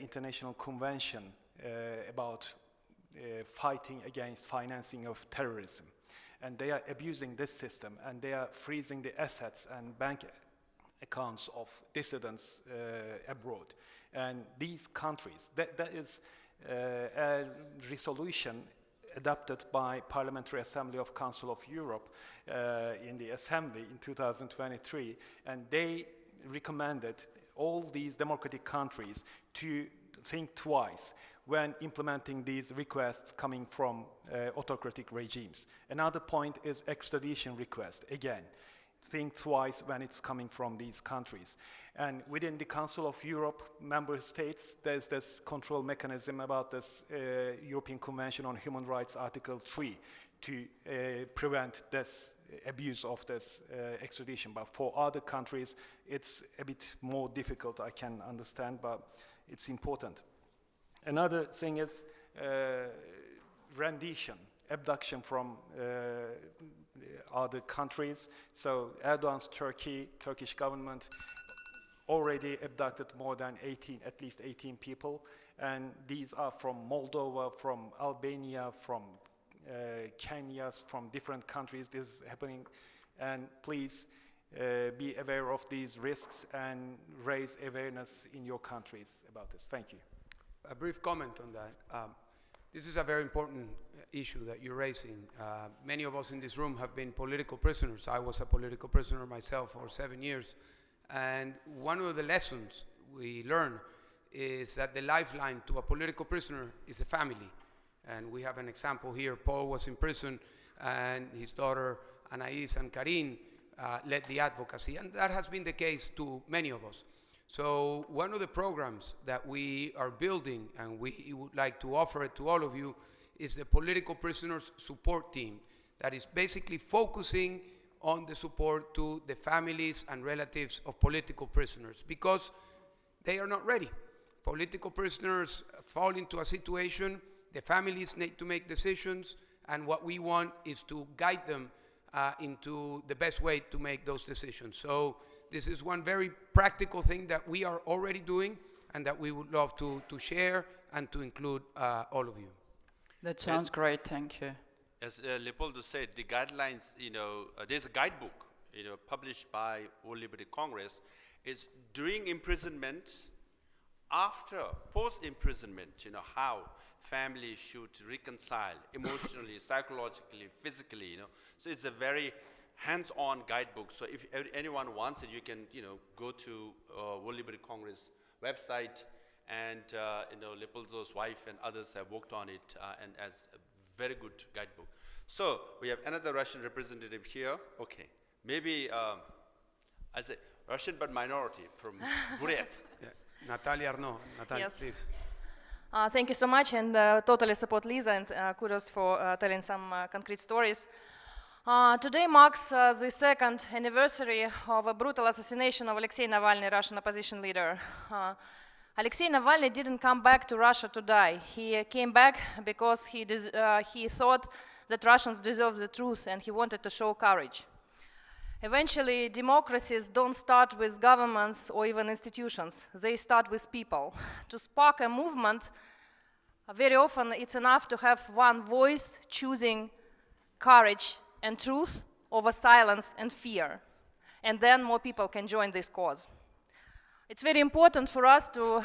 international convention about fighting against financing of terrorism. And they are abusing this system, and they are freezing the assets and bank accounts of dissidents abroad. And these countries, that is a resolution adopted by Parliamentary Assembly of Council of Europe in the Assembly in 2023, and they recommended all these democratic countries to think twice when implementing these requests coming from autocratic regimes. Another point is extradition request. Again, think twice when it's coming from these countries. And within the Council of Europe member states, there's this control mechanism about this European Convention on Human Rights, Article 3, to prevent this abuse of this extradition. But for other countries, it's a bit more difficult, I can understand, but it's important. Another thing is rendition, abduction from other countries. So Erdogan's Turkish government already abducted more than at least 18 people. And these are from Moldova, from Albania, from Kenya, from different countries. This is happening. And please be aware of these risks and raise awareness in your countries about this. Thank you. A brief comment on that. This is a very important issue that you're raising. Many of us in this room have been political prisoners. I was a political prisoner myself for 7 years. And one of the lessons we learn is that the lifeline to a political prisoner is a family. And we have an example here. Paul was in prison, and his daughter Anais and Karin led the advocacy. And that has been the case to many of us. So one of the programs that we are building, and we would like to offer it to all of you, is the Political Prisoners Support Team that is basically focusing on the support to the families and relatives of political prisoners, because they are not ready. Political prisoners fall into a situation, the families need to make decisions, and what we want is to guide them into the best way to make those decisions. So this is one very practical thing that we are already doing and that we would love to share and to include all of you. That sounds great, thank you. As Leopoldo said, the guidelines, there's a guidebook, published by World Liberty Congress. It's during imprisonment, after, post-imprisonment, how families should reconcile emotionally, psychologically, physically, So it's a very hands-on guidebook. So if anyone wants it, you can, go to World Liberty Congress website, and Leopoldo's wife and others have worked on it, and as a very good guidebook. So we have another Russian representative here. Okay, maybe I say Russian but minority from Buryat. Yeah. Natalia Arnaud. Natalia, Yes. please. Thank you so much, and totally support Lisa, and kudos for telling some concrete stories. Today marks the second anniversary of a brutal assassination of Alexei Navalny, Russian opposition leader. Alexei Navalny didn't come back to Russia to die. He came back because he thought that Russians deserve the truth, and he wanted to show courage. Eventually, democracies don't start with governments or even institutions. They start with people. To spark a movement, very often it's enough to have one voice choosing courage and truth over silence and fear. And then more people can join this cause. It's very important for us to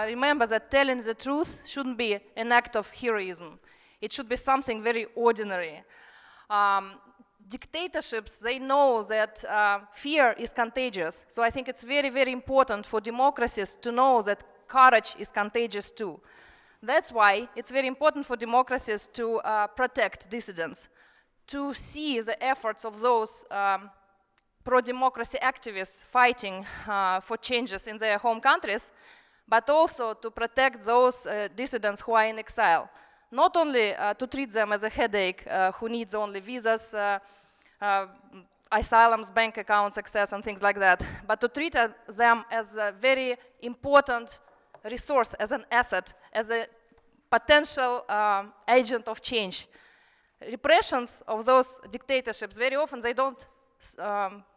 remember that telling the truth shouldn't be an act of heroism. It should be something very ordinary. Dictatorships, they know that fear is contagious. So I think it's very, very important for democracies to know that courage is contagious too. That's why it's very important for democracies to protect dissidents, to see the efforts of those pro-democracy activists fighting for changes in their home countries, but also to protect those dissidents who are in exile. Not only to treat them as a headache who needs only visas, asylums, bank accounts, access, and things like that, but to treat them as a very important resource, as an asset, as a potential agent of change. Repressions of those dictatorships, very often they don't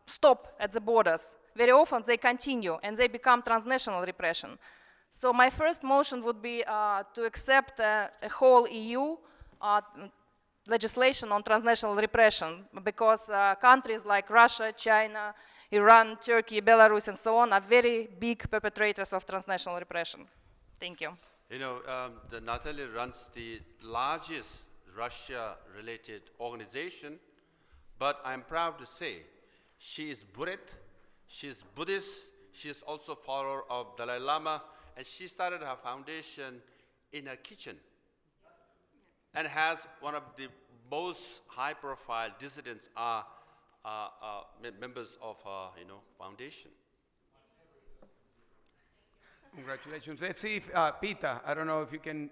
stop at the borders. Very often they continue and they become transnational repression. So my first motion would be to accept a whole EU legislation on transnational repression, because countries like Russia, China, Iran, Turkey, Belarus, and so on are very big perpetrators of transnational repression. Thank you. Natalia runs the largest Russia-related organization, but I'm proud to say she is Buddhist, she is Buddhist, she is also a follower of Dalai Lama, and she started her foundation in her kitchen, and has one of the most high-profile dissidents are members of her, foundation. Congratulations. Let's see if Pita, I don't know if you can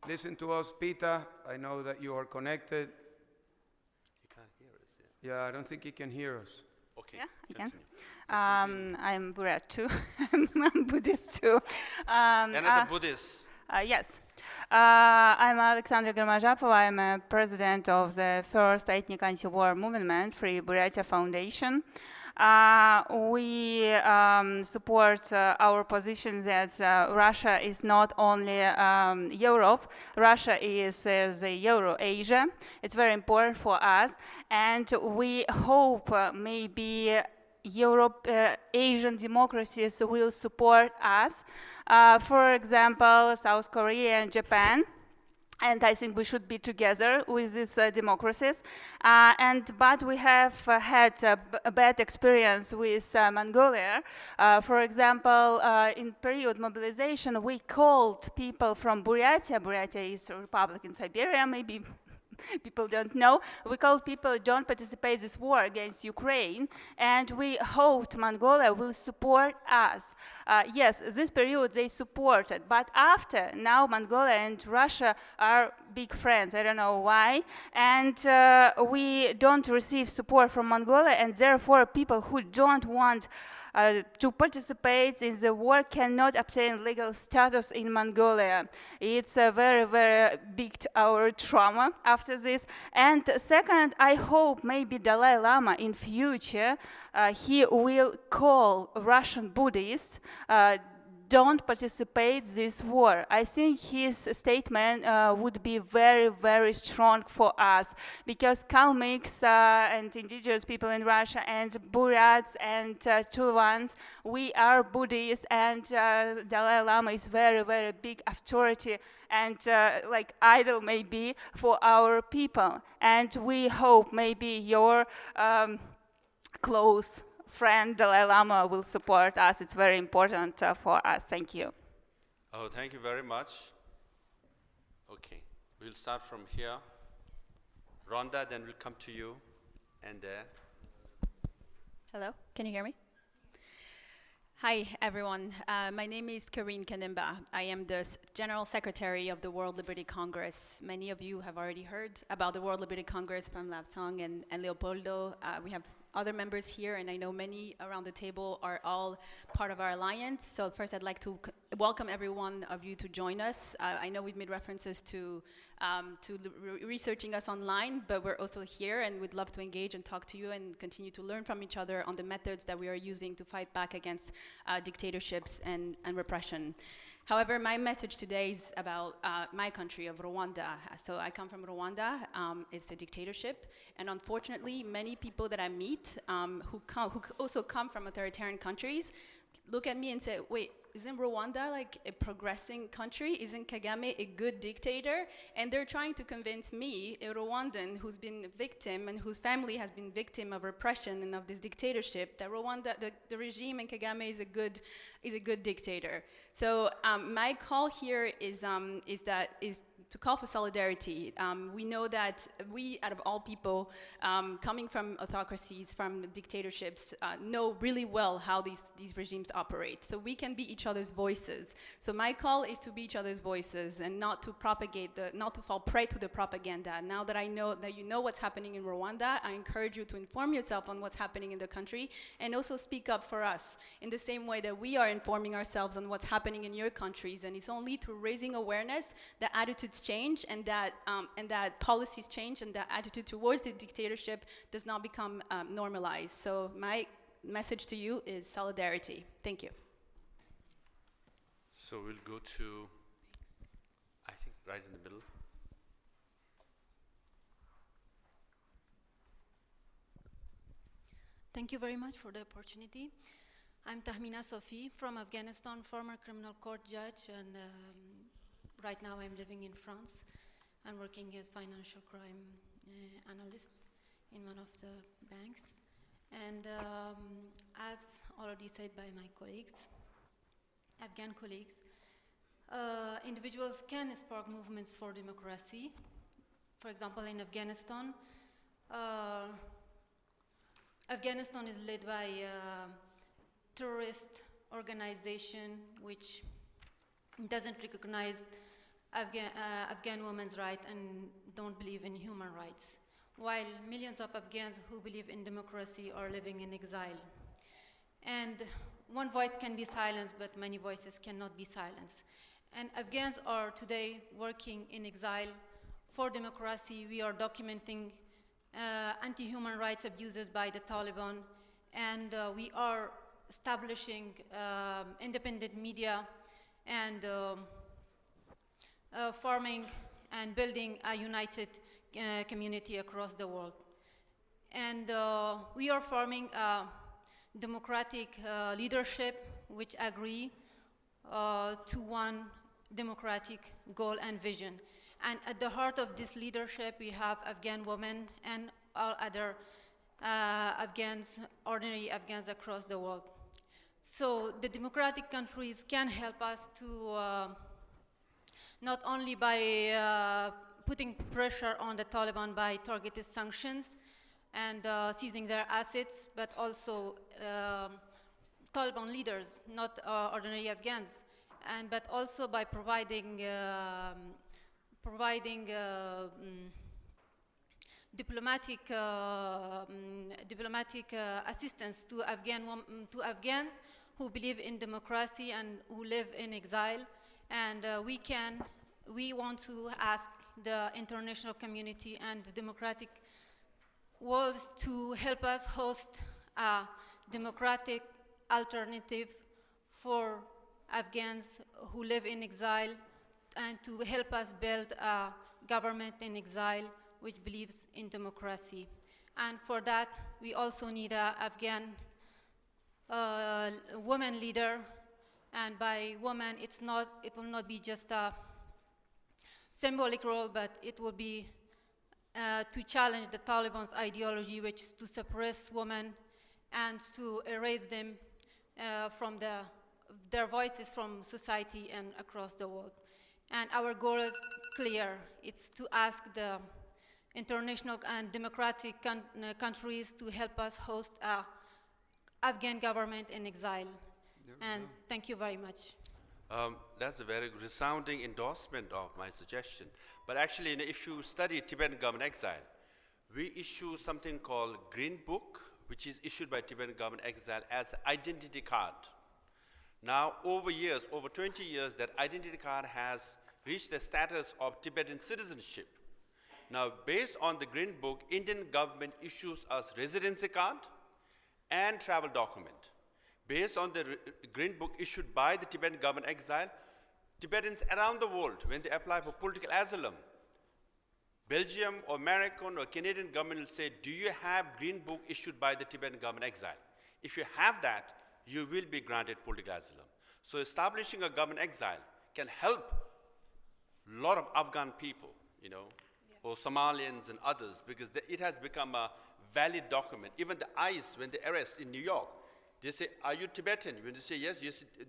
listen to us. Pita, I know that you are connected. He can't hear us. Yeah, I don't think he can hear us. Okay. Yeah, I continue. can. I'm Buddhist too. I'm Buddhist too. Another Buddhist. Yes. I'm Alexandra Gormazhapova. I'm a president of the first ethnic anti-war movement, Free Buryatia Foundation. We support our position that Russia is not only Europe. Russia is the Euro-Asia. It's very important for us, and we hope maybe Europe, Asian democracies will support us. For example, South Korea and Japan. And I think we should be together with these democracies. But we have had a bad experience with Mongolia. For example, in period mobilization, we called people from Buryatia. Buryatia is a republic in Siberia, maybe people don't know. We called people don't participate in this war against Ukraine, and we hoped Mongolia will support us. Yes, this period they supported, but after, now Mongolia and Russia are big friends. I don't know why. And we don't receive support from Mongolia, and therefore people who don't want to participate in the war cannot obtain legal status in Mongolia. It's a very, very big our trauma after this. And second, I hope maybe Dalai Lama in future, he will call Russian Buddhists don't participate in this war. I think his statement would be very, very strong for us, because Kalmyks and indigenous people in Russia and Buryats and Tuvans, we are Buddhists, and Dalai Lama is very, very big authority and like idol maybe for our people. And we hope maybe your close friend Dalai Lama will support us. It's very important for us. Thank you. Oh, thank you very much. Okay, we'll start from here. Rwanda, then we'll come to you, and there. Hello, can you hear me? Hi, everyone. My name is Karine Kanimba. I am the General Secretary of the World Liberty Congress. Many of you have already heard about the World Liberty Congress from Lapsang and Leopoldo. We have other members here, and I know many around the table are all part of our alliance. So first, I'd like to welcome every one of you to join us. I know we've made references to researching us online, but we're also here, and we'd love to engage and talk to you and continue to learn from each other on the methods that we are using to fight back against dictatorships and repression. However, my message today is about my country of Rwanda. So I come from Rwanda. It's a dictatorship. And unfortunately, many people that I meet who also come from authoritarian countries look at me and say, wait, isn't Rwanda like a progressing country? Isn't Kagame a good dictator? And they're trying to convince me, a Rwandan who's been a victim and whose family has been victim of repression and of this dictatorship, that Rwanda, the regime and Kagame is a good dictator. So my call here is to call for solidarity. We know that we, out of all people, coming from autocracies, from dictatorships, know really well how these regimes operate. So we can be each other's voices. So my call is to be each other's voices and not to propagate, not to fall prey to the propaganda. Now that I know that you know what's happening in Rwanda, I encourage you to inform yourself on what's happening in the country and also speak up for us in the same way that we are informing ourselves on what's happening in your countries. And it's only through raising awareness that attitudes change and that policies change and that attitude towards the dictatorship does not become normalized. So my message to you is solidarity. Thank you. So we'll go to, I think, right in the middle. Thank you very much for the opportunity. I'm Tahmina Sofi from Afghanistan, former criminal court judge, and right now I'm living in France. I'm working as financial crime analyst in one of the banks. And as already said by my colleagues, Afghan colleagues, individuals can spark movements for democracy. For example, in Afghanistan, Afghanistan is led by a terrorist organization which doesn't recognize Afghan women's rights and don't believe in human rights, while millions of Afghans who believe in democracy are living in exile. And one voice can be silenced, but many voices cannot be silenced. And Afghans are today working in exile for democracy. We are documenting anti-human rights abuses by the Taliban, and we are establishing independent media and forming and building a united community across the world. And we are forming a democratic leadership which agree to one democratic goal and vision. And at the heart of this leadership, we have Afghan women and all other Afghans, ordinary Afghans across the world. So the democratic countries can help us to not only by putting pressure on the Taliban by targeted sanctions and seizing their assets, but also Taliban leaders, not ordinary Afghans, but also by providing diplomatic assistance to Afghans who believe in democracy and who live in exile. And we want to ask the international community and the democratic world to help us host a democratic alternative for Afghans who live in exile, and to help us build a government in exile which believes in democracy. And for that, we also need an Afghan woman leader. And by woman, it will not be just a symbolic role, but it will be to challenge the Taliban's ideology, which is to suppress women and to erase them from their voices from society and across the world. And our goal is clear. It's to ask the international and democratic countries to help us host an Afghan government in exile. And thank you very much. That's a very resounding endorsement of my suggestion. But actually, if you study Tibetan government exile, we issue something called Green Book, which is issued by Tibetan government exile as an identity card. Now, over 20 years, that identity card has reached the status of Tibetan citizenship. Now, based on the Green Book, Indian government issues us residency card and travel document. Based on the Green Book issued by the Tibetan government exile, Tibetans around the world, when they apply for political asylum, Belgium or American or Canadian government will say, do you have Green Book issued by the Tibetan government exile? If you have that, you will be granted political asylum. So establishing a government exile can help a lot of Afghan people, or Somalians and others, because it has become a valid document. Even the ICE, when they arrest in New York, they say, are you Tibetan? When they say yes,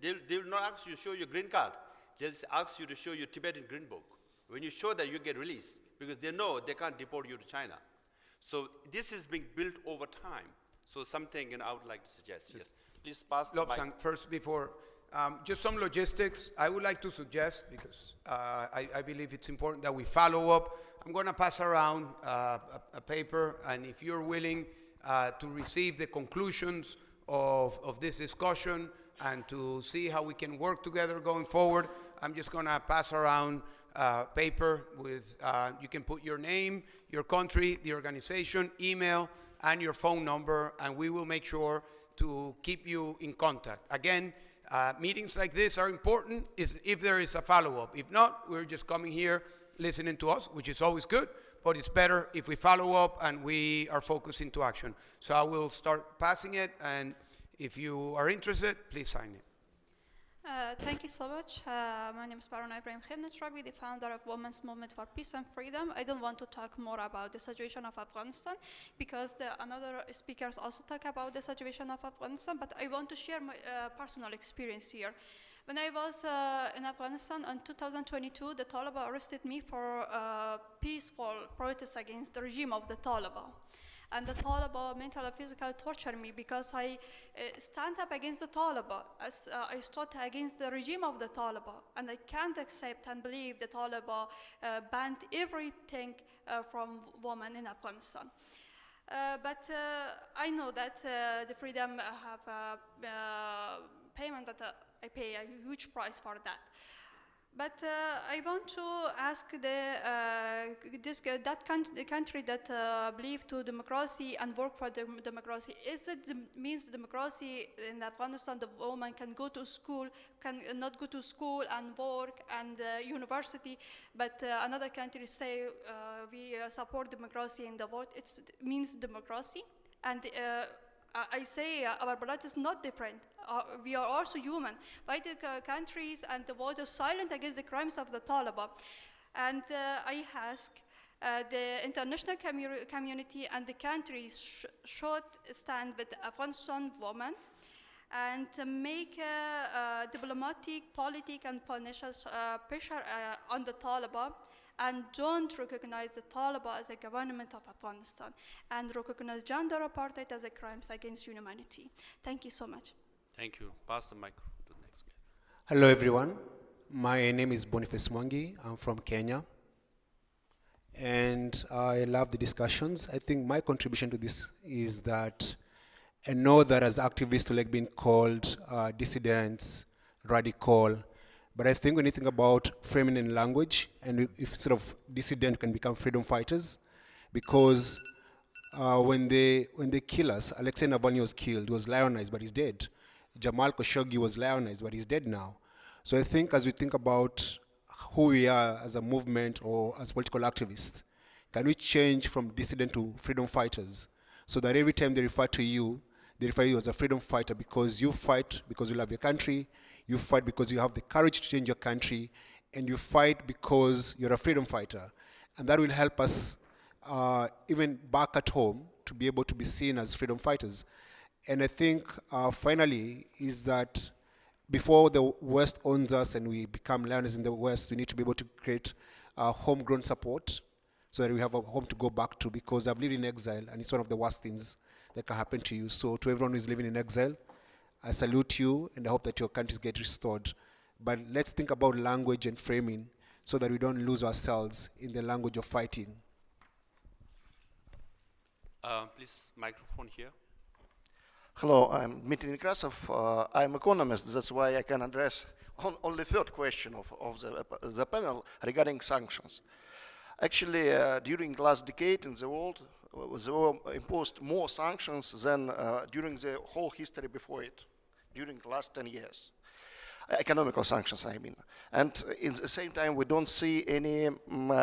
they will not ask you to show your green card. They'll ask you to show your Tibetan Green Book. When you show that, you get released, because they know they can't deport you to China. So this is being built over time. So something I would like to suggest, yes. Please pass the mic. Lobsang, first before, just some logistics. I would like to suggest, because I believe it's important that we follow up. I'm going to pass around a paper, and if you're willing to receive the conclusions of this discussion and to see how we can work together going forward, I'm just going to pass around paper with, you can put your name, your country, the organization, email, and your phone number, and we will make sure to keep you in contact. Again, meetings like this are important if there is a follow-up. If not, we're just coming here listening to us, which is always good, but it's better if we follow up and we are focused into action. So I will start passing it, and if you are interested, please sign it. Thank you so much. My name is Parona Ibrahim Khemnetrabi, the founder of Women's Movement for Peace and Freedom. I don't want to talk more about the situation of Afghanistan, because another speakers also talk about the situation of Afghanistan, but I want to share my personal experience here. When I was in Afghanistan in 2022, the Taliban arrested me for peaceful protests against the regime of the Taliban. And the Taliban mentally and physically tortured me because I stand up against the Taliban, as I stood against the regime of the Taliban. And I can't accept and believe the Taliban banned everything from women in Afghanistan. But I know that the freedom have payment that I pay a huge price for that. But I want to ask the country that believe to democracy and work for democracy, is it means democracy in Afghanistan, the woman can go to school, can not go to school and work and university, but another country say we support democracy in the vote, it means democracy. And I say our blood is not different. We are also human. Why the countries and the world are silent against the crimes of the Taliban? And I ask the international community and the countries should stand with Afghanistan women and make diplomatic, political, and financial pressure on the Taliban, and don't recognize the Taliban as a government of Afghanistan, and recognize gender apartheid as a crime against humanity. Thank you so much. Thank you. Pass the mic to the next guy. Hello, everyone. My name is Boniface Mwangi. I'm from Kenya. And I love the discussions. I think my contribution to this is that I know that as activists we like being called dissidents, radical, but I think when you think about framing in language, and if instead of dissident can become freedom fighters, because when they kill us, Alexei Navalny was killed, he was lionized, but he's dead. Jamal Khashoggi was lionized, but he's dead now. So I think as we think about who we are as a movement or as political activists, can we change from dissident to freedom fighters, so that every time they refer to you, they refer you as a freedom fighter because you fight because you love your country, you fight because you have the courage to change your country, and you fight because you're a freedom fighter. And that will help us even back at home to be able to be seen as freedom fighters. And I think finally is that before the West owns us and we become lioness in the West, we need to be able to create homegrown support so that we have a home to go back to, because I've lived in exile and it's one of the worst things that can happen to you. So to everyone who is living in exile, I salute you and I hope that your countries get restored. But let's think about language and framing so that we don't lose ourselves in the language of fighting. Please, microphone here. Hello, I'm Dmitry Nekrasov. I'm economist, that's why I can address only third question of the panel regarding sanctions. Actually, during last decade in the world, there were imposed more sanctions than during the whole history before it, during the last 10 years. Economical sanctions, I mean. And in the same time, we don't see any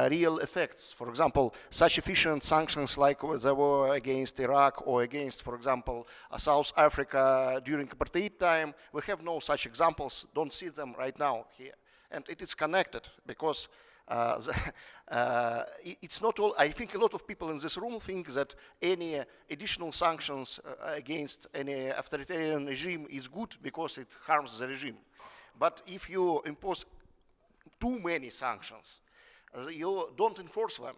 real effects. For example, such efficient sanctions like there were against Iraq or against, for example, South Africa during apartheid time, we have no such examples, don't see them right now here. And it is connected because it's not all, I think a lot of people in this room think that any additional sanctions against any authoritarian regime is good because it harms the regime. But if you impose too many sanctions, you don't enforce them.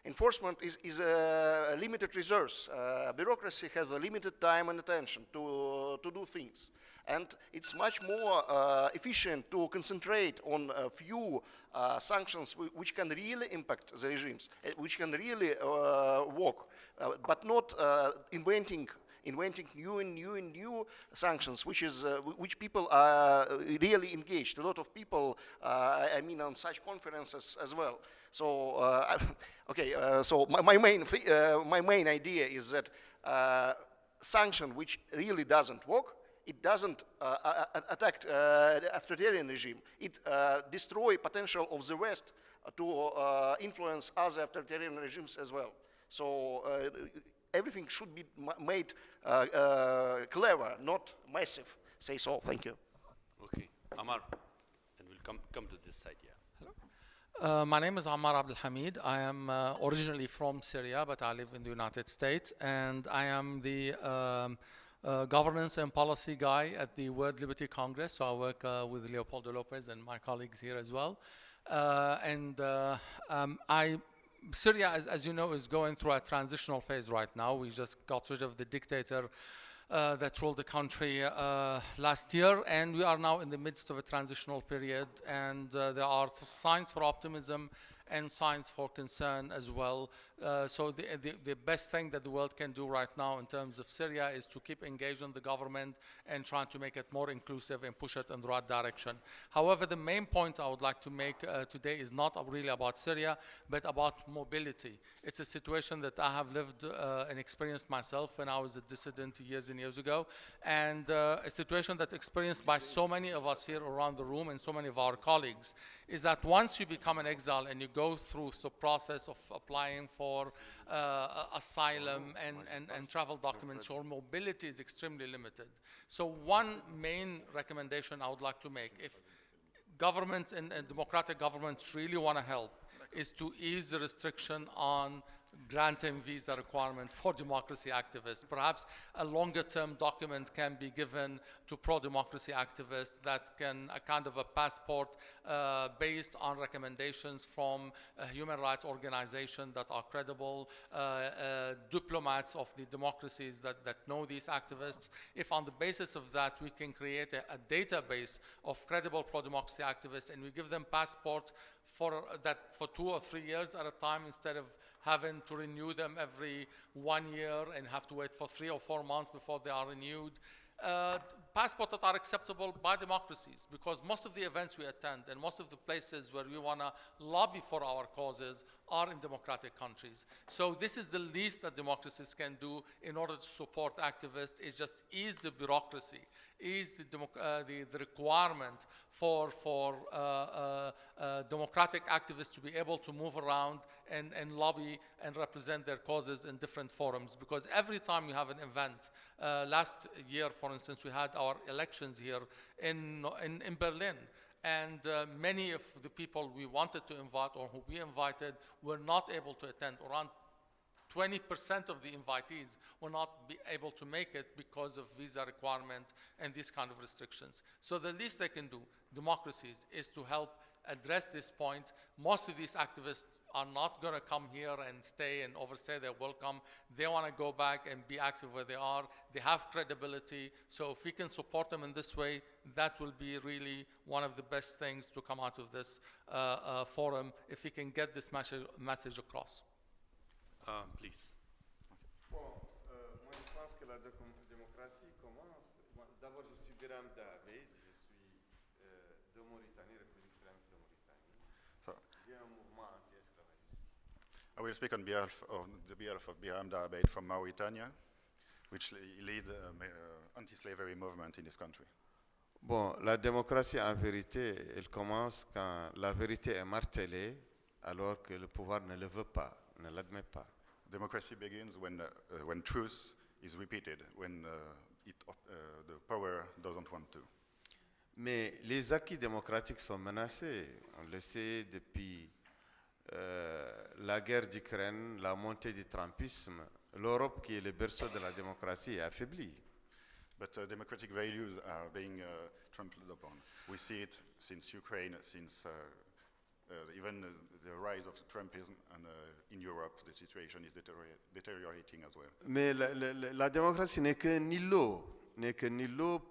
Enforcement is a limited resource. Bureaucracy has a limited time and attention to do things. And it's much more efficient to concentrate on a few sanctions which can really impact the regimes, which can really work, but not inventing new and new sanctions, which people are really engaged. A lot of people, I mean, on such conferences as well. So, so my main idea is that sanction which really doesn't work, it doesn't attack the authoritarian regime. It destroys potential of the West to influence other authoritarian regimes as well. So everything should be made clever, not massive. Say so. Thank you. Okay, Amar, and we'll come to this side. Yeah. My name is Ammar Abdel Hamid. I am originally from Syria, but I live in the United States, and I am the governance and policy guy at the World Liberty Congress. So I work with Leopoldo Lopez and my colleagues here as well. Syria, as you know, is going through a transitional phase right now. We just got rid of the dictator that ruled the country last year, and we are now in the midst of a transitional period, and there are signs for optimism and signs for concern as well. So the best thing that the world can do right now in terms of Syria is to keep engaging the government and trying to make it more inclusive and push it in the right direction. However, the main point I would like to make today is not really about Syria, but about mobility. It's a situation that I have lived and experienced myself when I was a dissident years and years ago, and a situation that's experienced by so many of us here around the room and so many of our colleagues is that once you become an exile and you go through the process of applying for asylum and travel documents, your mobility is extremely limited. So one main recommendation I would like to make, if governments and democratic governments really want to help, is to ease the restriction on granting visa requirement for democracy activists. Perhaps a longer-term document can be given to pro-democracy activists that can a kind of a passport based on recommendations from a human rights organization that are credible, diplomats of the democracies that know these activists. If on the basis of that we can create a database of credible pro-democracy activists and we give them passports for 2 or 3 years at a time instead of having to renew them every 1 year and have to wait for 3 or 4 months before they are renewed. Passports that are acceptable by democracies, because most of the events we attend and most of the places where we want to lobby for our causes are in democratic countries. So this is the least that democracies can do in order to support activists, is just ease the bureaucracy, ease the requirement for democratic activists to be able to move around and lobby and represent their causes in different forums. Because every time you have an event, last year, for instance, we had our elections here in Berlin. And many of the people we wanted to invite or who we invited were not able to attend. Around 20% of the invitees will not be able to make it because of visa requirement and these kind of restrictions. So the least they can do, democracies, is to help address this point. Most of these activists are not going to come here and stay and overstay their welcome. They want to go back and be active where they are. They have credibility. So if we can support them in this way, that will be really one of the best things to come out of this forum, if we can get this message across. Please. Bon, moi je pense que la démocratie commence. D'abord, je suis Biram David, je suis de Mauritanie, République islamique de Mauritanie. J'ai un mouvement anti-esclavagiste. I will speak on behalf of Biram Dabeid from Mauritania, which lead anti-slavery movement in this country. Bon, la démocratie en vérité, elle commence quand la vérité est martelée, alors que le pouvoir ne le veut pas, ne l'admet pas. Democracy begins when truth is repeated, when the power doesn't want to. Mais les acquis démocratiques sont menacés. On le sait depuis la guerre d'Ukraine, la montée du trumpisme. L'Europe, qui est le berceau de la démocratie, est affaiblie. But democratic values are being trampled upon. We see it since Ukraine, since even the rise of Trumpism, and in Europe, the situation is deteriorating as well. Mais la démocratie n'est qu'un îlot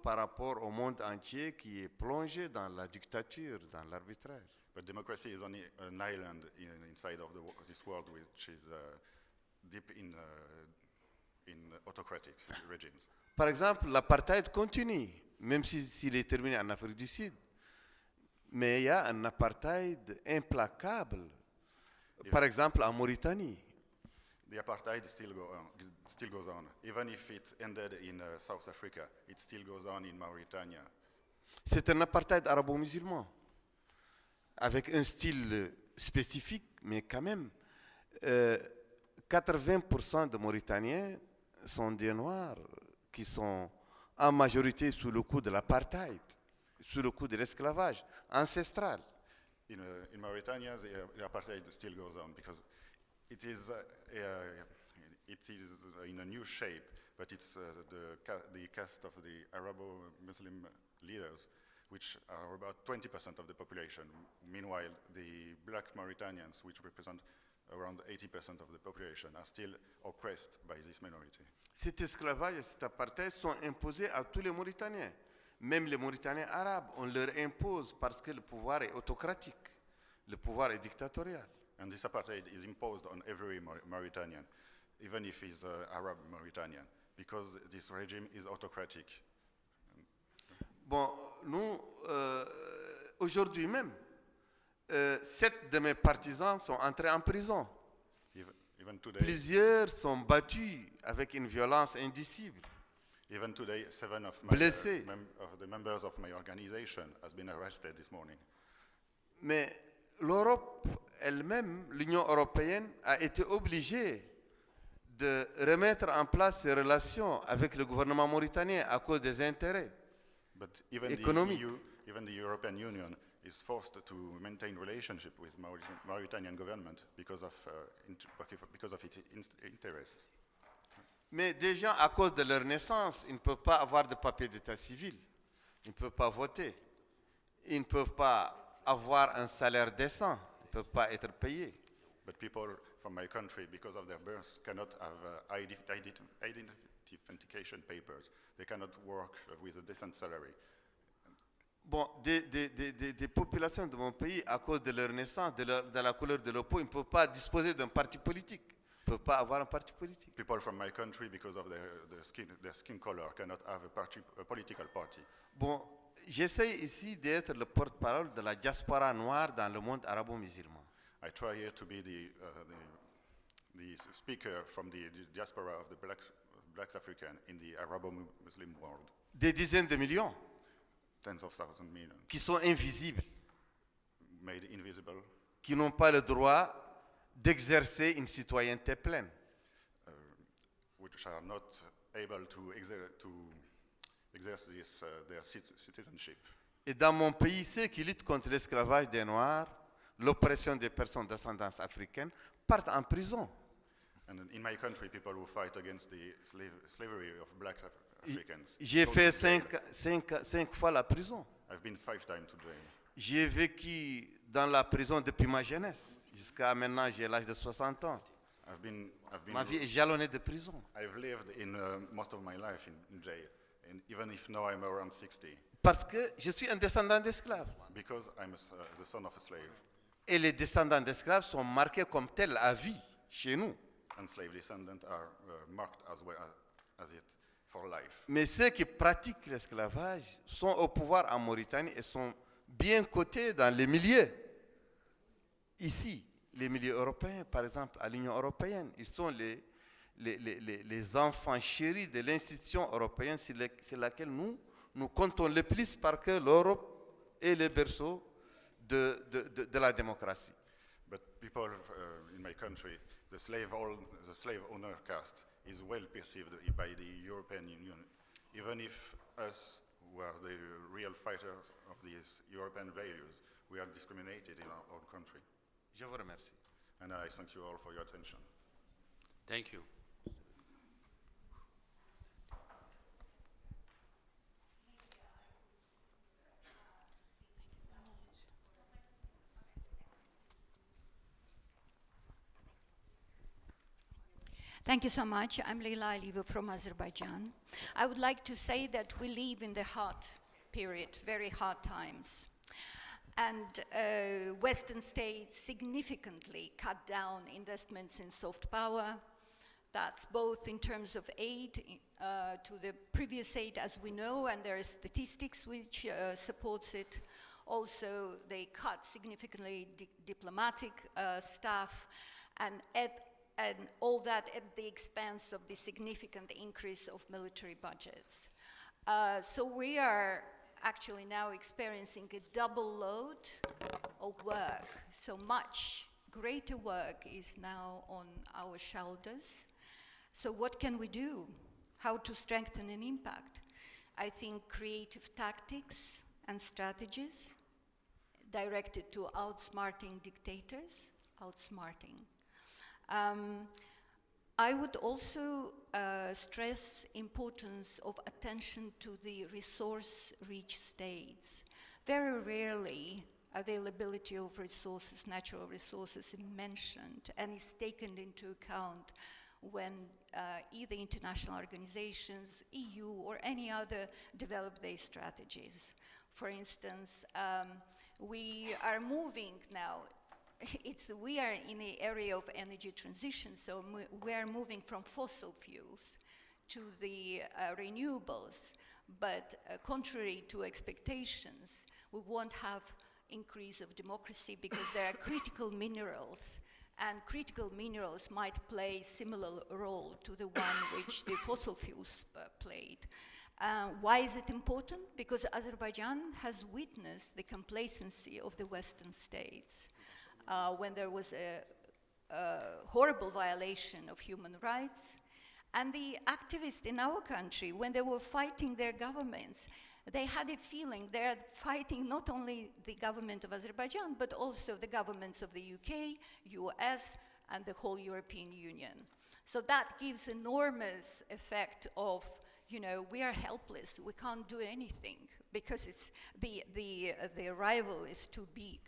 par rapport au monde entier qui est plongé dans la dictature, dans l'arbitraire. But democracy is only an island inside of this world, which is deep in autocratic regimes. Par exemple, l'apartheid continue, même s'il est terminé en Afrique du Sud. Mais il y a un apartheid implacable. Par exemple, en Mauritanie. The apartheid still goes on. Even if it ended in South Africa, it still goes on in Mauritania. C'est un apartheid arabo-musulman, avec un style spécifique, mais quand même, 80% de Mauritaniens sont des Noirs qui sont en majorité sous le coup de l'apartheid, sous le coup de l'esclavage ancestral. In Mauritania, the apartheid still goes on because it is in a new shape, but it's the caste of the Arabo-Muslim leaders, which are about 20% of the population. Meanwhile, the black Mauritanians, which represent around 80% of the population, are still oppressed by this minority. Cet esclavage et cet apartheid sont imposés à tous les Mauritaniens. Même les Mauritaniens arabes, on leur impose parce que le pouvoir est autocratique, le pouvoir est dictatorial. And this apartheid is imposed on every Mauritanian, even if he's Arab Mauritanian, because this regime is autocratic. Bon, nous, aujourd'hui même, 7 de mes partisans sont entrés en prison. Even today, plusieurs sont battus avec une violence indicible. Even today, 7 of the members of my organization has been arrested this morning. Mais l'Europe elle-même, l'Union européenne, a été obligée de remettre en place ses relations avec le gouvernement mauritanien à cause des intérêts But even économiques. Even the European Union is forced to maintain relationship with Mauritanian government because of its interests. Mais des gens, à cause de leur naissance, ils ne peuvent pas avoir de papier d'état civil. Ils ne peuvent pas voter. Ils ne peuvent pas avoir un salaire décent. Ils ne peuvent pas être payés. But people from my country, because of their birth, cannot have identification papers. They cannot work with a decent salary. Bon, des populations de mon pays, à cause de leur naissance, de la couleur de leur peau, ils ne peuvent pas disposer d'un parti politique. Ils ne peuvent pas avoir un parti politique. People from my country, because of their skin color, cannot have a political party. Bon, j'essaie ici d'être le porte-parole de la diaspora noire dans le monde arabo-musulman. I try here to be the speaker from the diaspora of the Black African in the Arabo-Muslim world. Des dizaines de millions. Tens of thousands, millions. Qui sont invisibles. Made invisible. Qui n'ont pas le droit d'exercer une citoyenneté pleine. Which are not able to exerce their citizenship. Et dans mon pays, ceux qui luttent contre l'esclavage des Noirs, l'oppression des personnes d'ascendance africaine, partent en prison. And in my country, people who fight against the slavery of Black Africans. J'ai fait cinq fois la prison. I've been 5 times to jail. J'ai vécu dans la prison depuis ma jeunesse. Jusqu'à maintenant, j'ai l'âge de 60 ans. Ma vie est jalonnée de prison. I've lived in most of my life in jail, and even if now I'm around 60. Parce que je suis un descendant d'esclaves. Because I'm the son of a slave. Et les descendants d'esclaves sont marqués comme tels à vie chez nous. Enslaved descendants are marked as well as it for life. Mais ceux qui pratiquent l'esclavage sont au pouvoir en Mauritanie et sont bien cotés dans les milieux. Ici, les milieux européens, par exemple, à l'Union européenne, ils sont les enfants chéris de l'institution européenne sur laquelle nous comptons le plus parce que l'Europe est le berceau de la démocratie. But people in my country, the slave owner caste is well perceived by the European Union, even if us, who are the real fighters of these European values, we are discriminated in our own country. Je vous remercie. And I thank you all for your attention. Thank you. Thank you so much. I'm Leyla Aliyev from Azerbaijan. I would like to say that we live in the hard period, very hard times. And Western states significantly cut down investments in soft power. That's both in terms of aid to the previous aid, as we know, and there are statistics which supports it. Also, they cut significantly diplomatic staff, and all that at the expense of the significant increase of military budgets. So we are actually now experiencing a double load of work. So much greater work is now on our shoulders. So what can we do? How to strengthen an impact? I think creative tactics and strategies directed to outsmarting dictators, I would also stress importance of attention to the resource-rich states. Very rarely availability of resources, natural resources, is mentioned and is taken into account when either international organizations, EU, or any other develop their strategies. For instance, we are moving now. We are in the area of energy transition, so we are moving from fossil fuels to the renewables. But contrary to expectations, we won't have increase of democracy because there are critical minerals, and critical minerals might play similar role to the one which the fossil fuels played. Why is it important? Because Azerbaijan has witnessed the complacency of the Western states. When there was a horrible violation of human rights, and the activists in our country, when they were fighting their governments, they had a feeling they're fighting not only the government of Azerbaijan, but also the governments of the UK, US, and the whole European Union. So that gives enormous effect of, you know, we are helpless, we can't do anything because it's the rival is too big.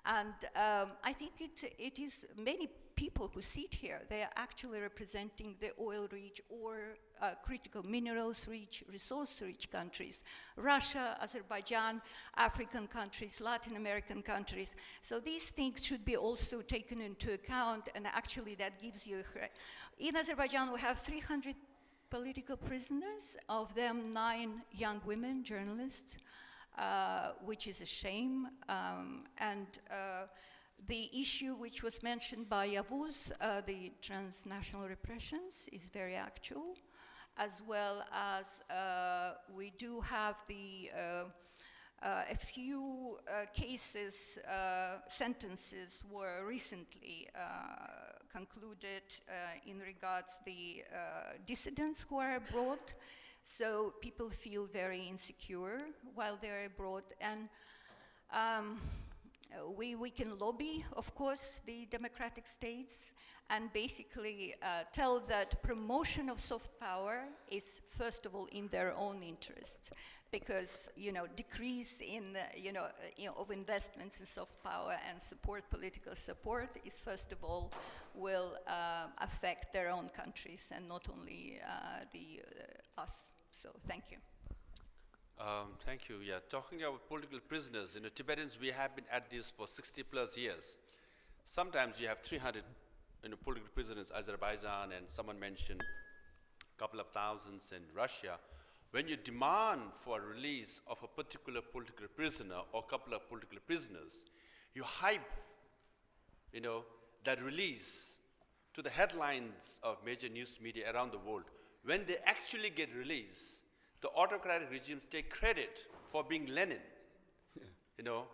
And I think it is many people who sit here, they are actually representing the oil-rich or critical minerals-rich, resource-rich countries. Russia, Azerbaijan, African countries, Latin American countries. So these things should be also taken into account, and actually that gives you in Azerbaijan, we have 300 political prisoners, of them 9 young women journalists, which is a shame. The issue which was mentioned by Yavuz, the transnational repressions, is very actual, as well as we do have a few cases, sentences were recently concluded in regards the dissidents who are abroad. So people feel very insecure while they're abroad. And we can lobby, of course, the democratic states and basically tell that promotion of soft power is, first of all, in their own interest, because, you know, decrease in, of investments in soft power and political support is, first of all, will affect their own countries and not only us. So thank you. Thank you. Yeah, talking about political prisoners, Tibetans, we have been at this for 60 plus years. Sometimes you have 300 political prisoners, Azerbaijan, and someone mentioned a couple of thousands in Russia. When you demand for a release of a particular political prisoner or a couple of political prisoners, you hype, that release to the headlines of major news media around the world. When they actually get released, the autocratic regimes take credit for being Lenin,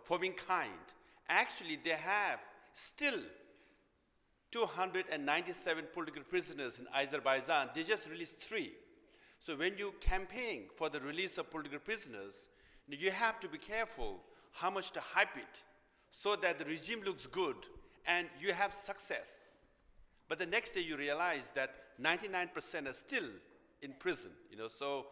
for being kind. Actually, they have still 297 political prisoners in Azerbaijan. They just released 3. So when you campaign for the release of political prisoners, you have to be careful how much to hype it so that the regime looks good and you have success. But the next day you realize that 99% are still in prison. So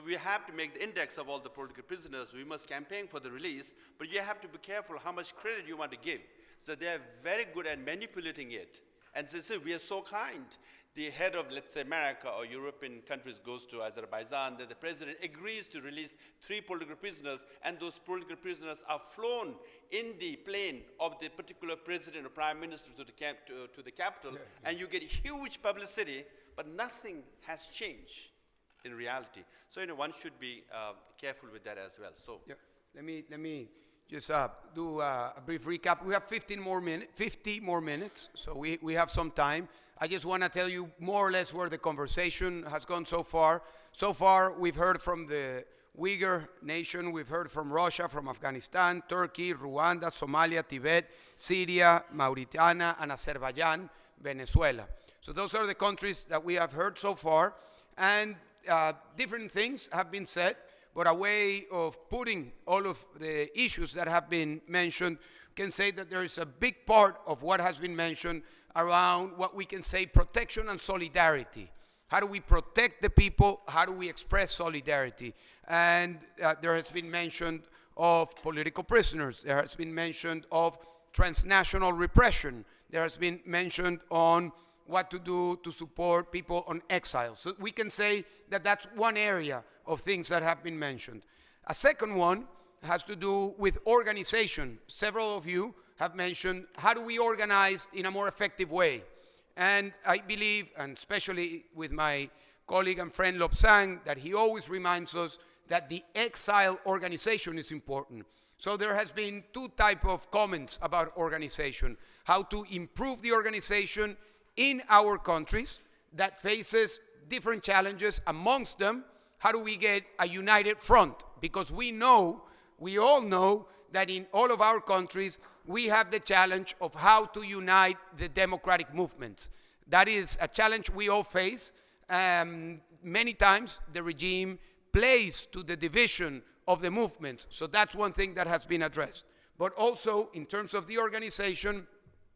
we have to make the index of all the political prisoners. We must campaign for the release, but you have to be careful how much credit you want to give. So they are very good at manipulating it. And they say, we are so kind. The head of, let's say, America or European countries goes to Azerbaijan, that the president agrees to release 3 political prisoners, and those political prisoners are flown in the plane of the particular president or prime minister to the capital, and you get huge publicity, but nothing has changed in reality. So, one should be careful with that as well. So, let me just do a brief recap. We have 50 more minutes, so we have some time. I just want to tell you more or less where the conversation has gone so far. So far, we've heard from the Uyghur nation, we've heard from Russia, from Afghanistan, Turkey, Rwanda, Somalia, Tibet, Syria, Mauritania, and Azerbaijan, Venezuela. So those are the countries that we have heard so far, and different things have been said, but a way of putting all of the issues that have been mentioned can say that there is a big part of what has been mentioned around what we can say protection and solidarity. How do we protect the people? How do we express solidarity? And there has been mention of political prisoners. There has been mention of transnational repression. There has been mention on what to do to support people on exile. So we can say that that's one area of things that have been mentioned. A second one has to do with organization. Several of you have mentioned, how do we organize in a more effective way? And I believe, and especially with my colleague and friend Lobsang, that he always reminds us that the exile organization is important. So there has been 2 types of comments about organization. How to improve the organization in our countries that faces different challenges. Amongst them, how do we get a united front? Because we all know that in all of our countries, we have the challenge of how to unite the democratic movements. That is a challenge we all face. Many times, the regime plays to the division of the movement. So that's one thing that has been addressed. But also, in terms of the organization,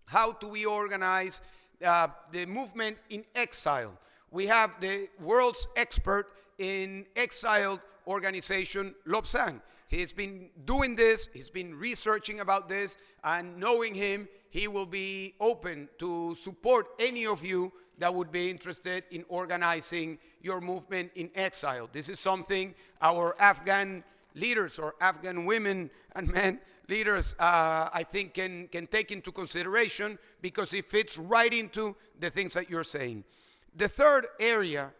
how do we organize the movement in exile? We have the world's expert in exiled organization, Lobsang. He's been doing this, he's been researching about this, and knowing him, he will be open to support any of you that would be interested in organizing your movement in exile. This is something our Afghan leaders, or Afghan women and men leaders, I think can take into consideration, because it fits right into the things that you're saying. The third area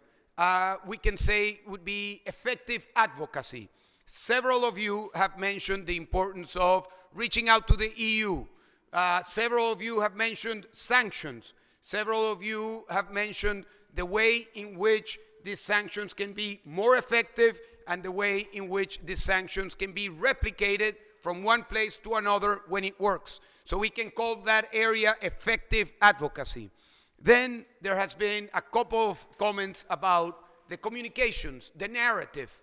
we can say would be effective advocacy. Several of you have mentioned the importance of reaching out to the EU. Several of you have mentioned sanctions. Several of you have mentioned the way in which these sanctions can be more effective and the way in which these sanctions can be replicated from one place to another when it works. So we can call that area effective advocacy. Then there has been a couple of comments about the communications, the narrative.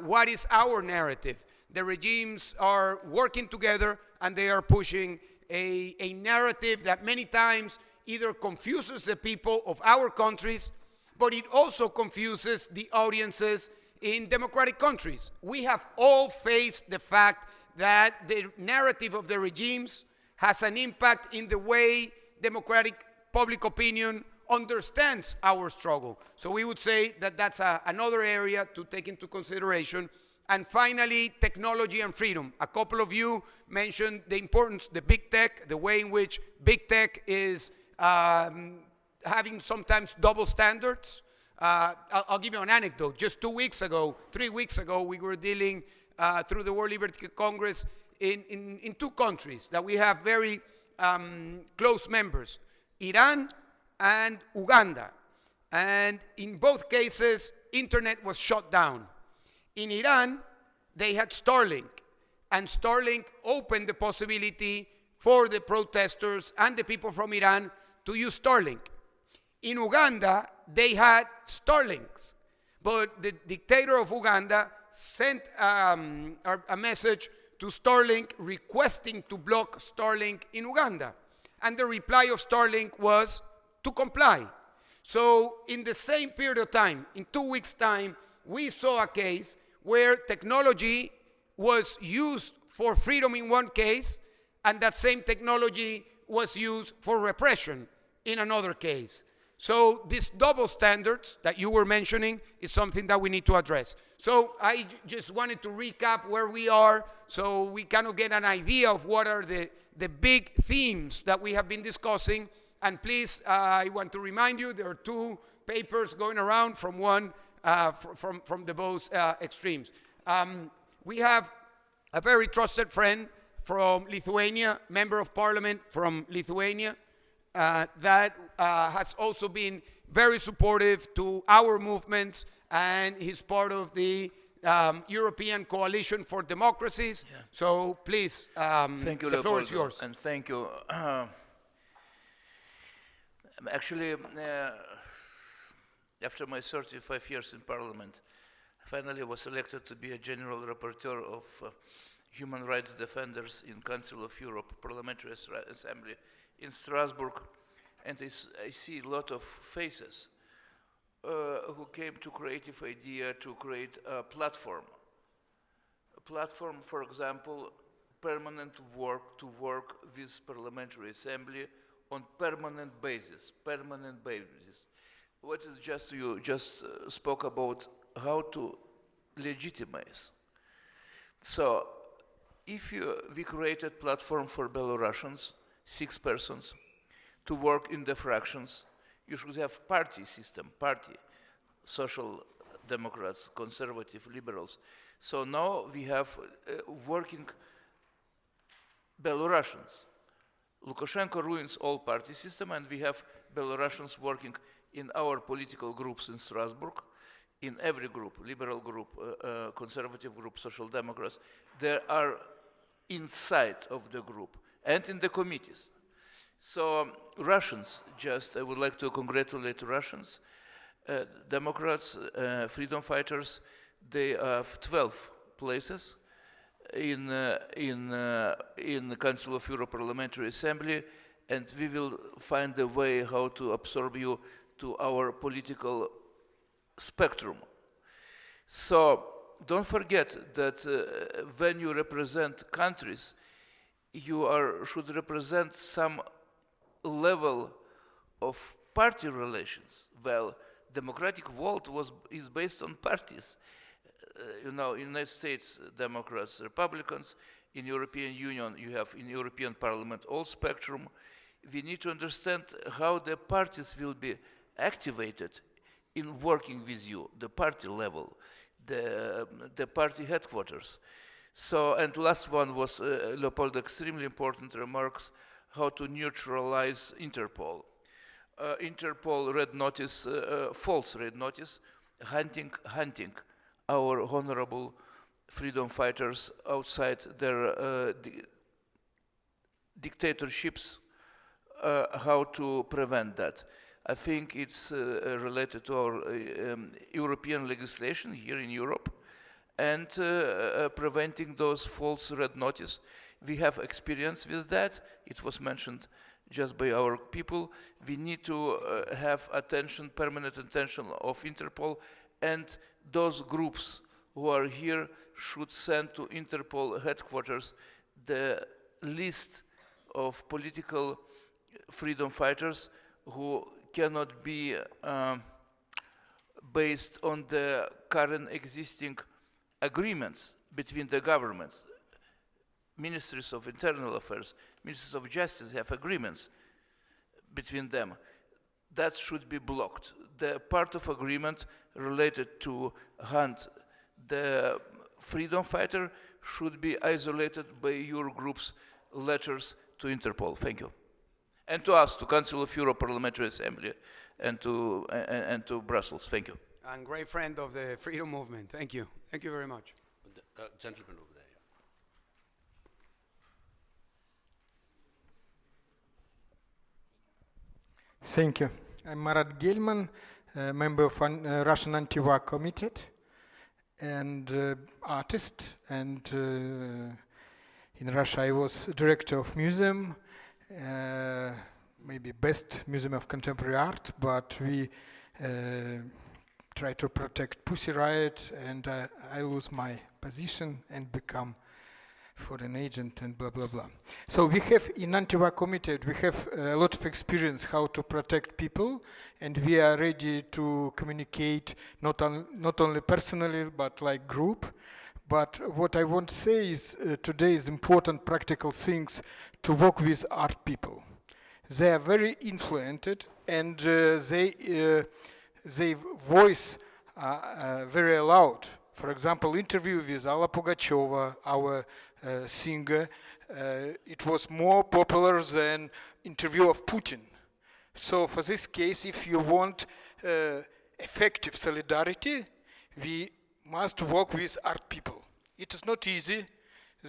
What is our narrative? The regimes are working together and they are pushing a narrative that many times either confuses the people of our countries, but it also confuses the audiences in democratic countries. We have all faced the fact that the narrative of the regimes has an impact in the way democratic public opinion understands our struggle. So we would say that that's another area to take into consideration. And finally, technology and freedom. A couple of you mentioned the importance, the big tech, the way in which big tech is having sometimes double standards. I'll give you an anecdote. Just 3 weeks ago, we were dealing through the World Liberty Congress in two countries that we have very close members, Iran and Uganda. And in both cases, internet was shut down. In Iran, they had Starlink, and Starlink opened the possibility for the protesters and the people from Iran to use Starlink. In Uganda, they had Starlinks, but the dictator of Uganda sent a message to Starlink requesting to block Starlink in Uganda. And the reply of Starlink was to comply. So in the same period of time, in 2 weeks' time, we saw a case where technology was used for freedom in one case, and that same technology was used for repression in another case. So these double standards that you were mentioning is something that we need to address. So I just wanted to recap where we are so we kind of get an idea of what are the big themes that we have been discussing. And please, I want to remind you, there are two papers going around from from the both extremes. We have a very trusted friend from Lithuania, member of parliament from Lithuania, that has also been very supportive to our movements, and he's part of the European Coalition for Democracies. Yeah. So please, thank you, the floor is yours. And thank you. Actually, after my 35 years in Parliament, I finally was elected to be a General Rapporteur of Human Rights Defenders in Council of Europe Parliamentary Assembly in Strasbourg, and I see a lot of faces who came to creative idea to create a platform. A platform, for example, permanent work to work with Parliamentary Assembly on permanent basis. What is you just spoke about how to legitimize. So if we created platform for Belarusians, 6 persons, to work in the fractions, you should have party system, social democrats, conservative, liberals. So now we have working Belarusians. Lukashenko ruins all party system, and we have Belarusians working in our political groups in Strasbourg, in every group, liberal group, conservative group, social democrats. They are inside of the group and in the committees. So Russians, I would like to congratulate Russians, Democrats, freedom fighters. They have 12 places in the Council of Europe Parliamentary Assembly, and we will find a way how to absorb you to our political spectrum. So don't forget that when you represent countries, you should represent some level of party relations. Well, democratic world is based on parties. In United States, Democrats, Republicans. In European Union, you have in European Parliament all spectrum. We need to understand how the parties will be activated in working with you, the party level, the party headquarters. So, and last one was Leopold, extremely important remarks, how to neutralize Interpol. Interpol red notice, false red notice, hunting our honorable freedom fighters outside their dictatorships, how to prevent that. I think it's related to our European legislation here in Europe, and preventing those false red notice. We have experience with that. It was mentioned just by our people. We need to have attention, permanent attention of Interpol, and those groups who are here should send to Interpol headquarters the list of political freedom fighters who cannot be based on the current existing agreements between the governments. Ministries of Internal Affairs, Ministries of Justice have agreements between them. That should be blocked. The part of agreement related to hunt the freedom fighter should be isolated by your group's letters to Interpol. Thank you. And to us, to Council of Europe Parliamentary Assembly, and to Brussels. Thank you. And great friend of the freedom movement. Thank you. Thank you very much. Gentleman over there. Thank you. I'm Marat Gelman, member of Russian Anti-War Committee and artist. And in Russia, I was director of museum, maybe best museum of contemporary art, but we try to protect Pussy Riot, and I lose my position and become foreign agent and blah, blah, blah. So we have in Anti-War Committee, we have a lot of experience how to protect people, and we are ready to communicate not only personally, but like group. But what I want to say is today is important practical things to work with art people. They are very influenced, and they voice very loud. For example, interview with Alla Pugacheva, our singer, it was more popular than interview of Putin. So for this case, if you want effective solidarity, we must work with art people. It is not easy.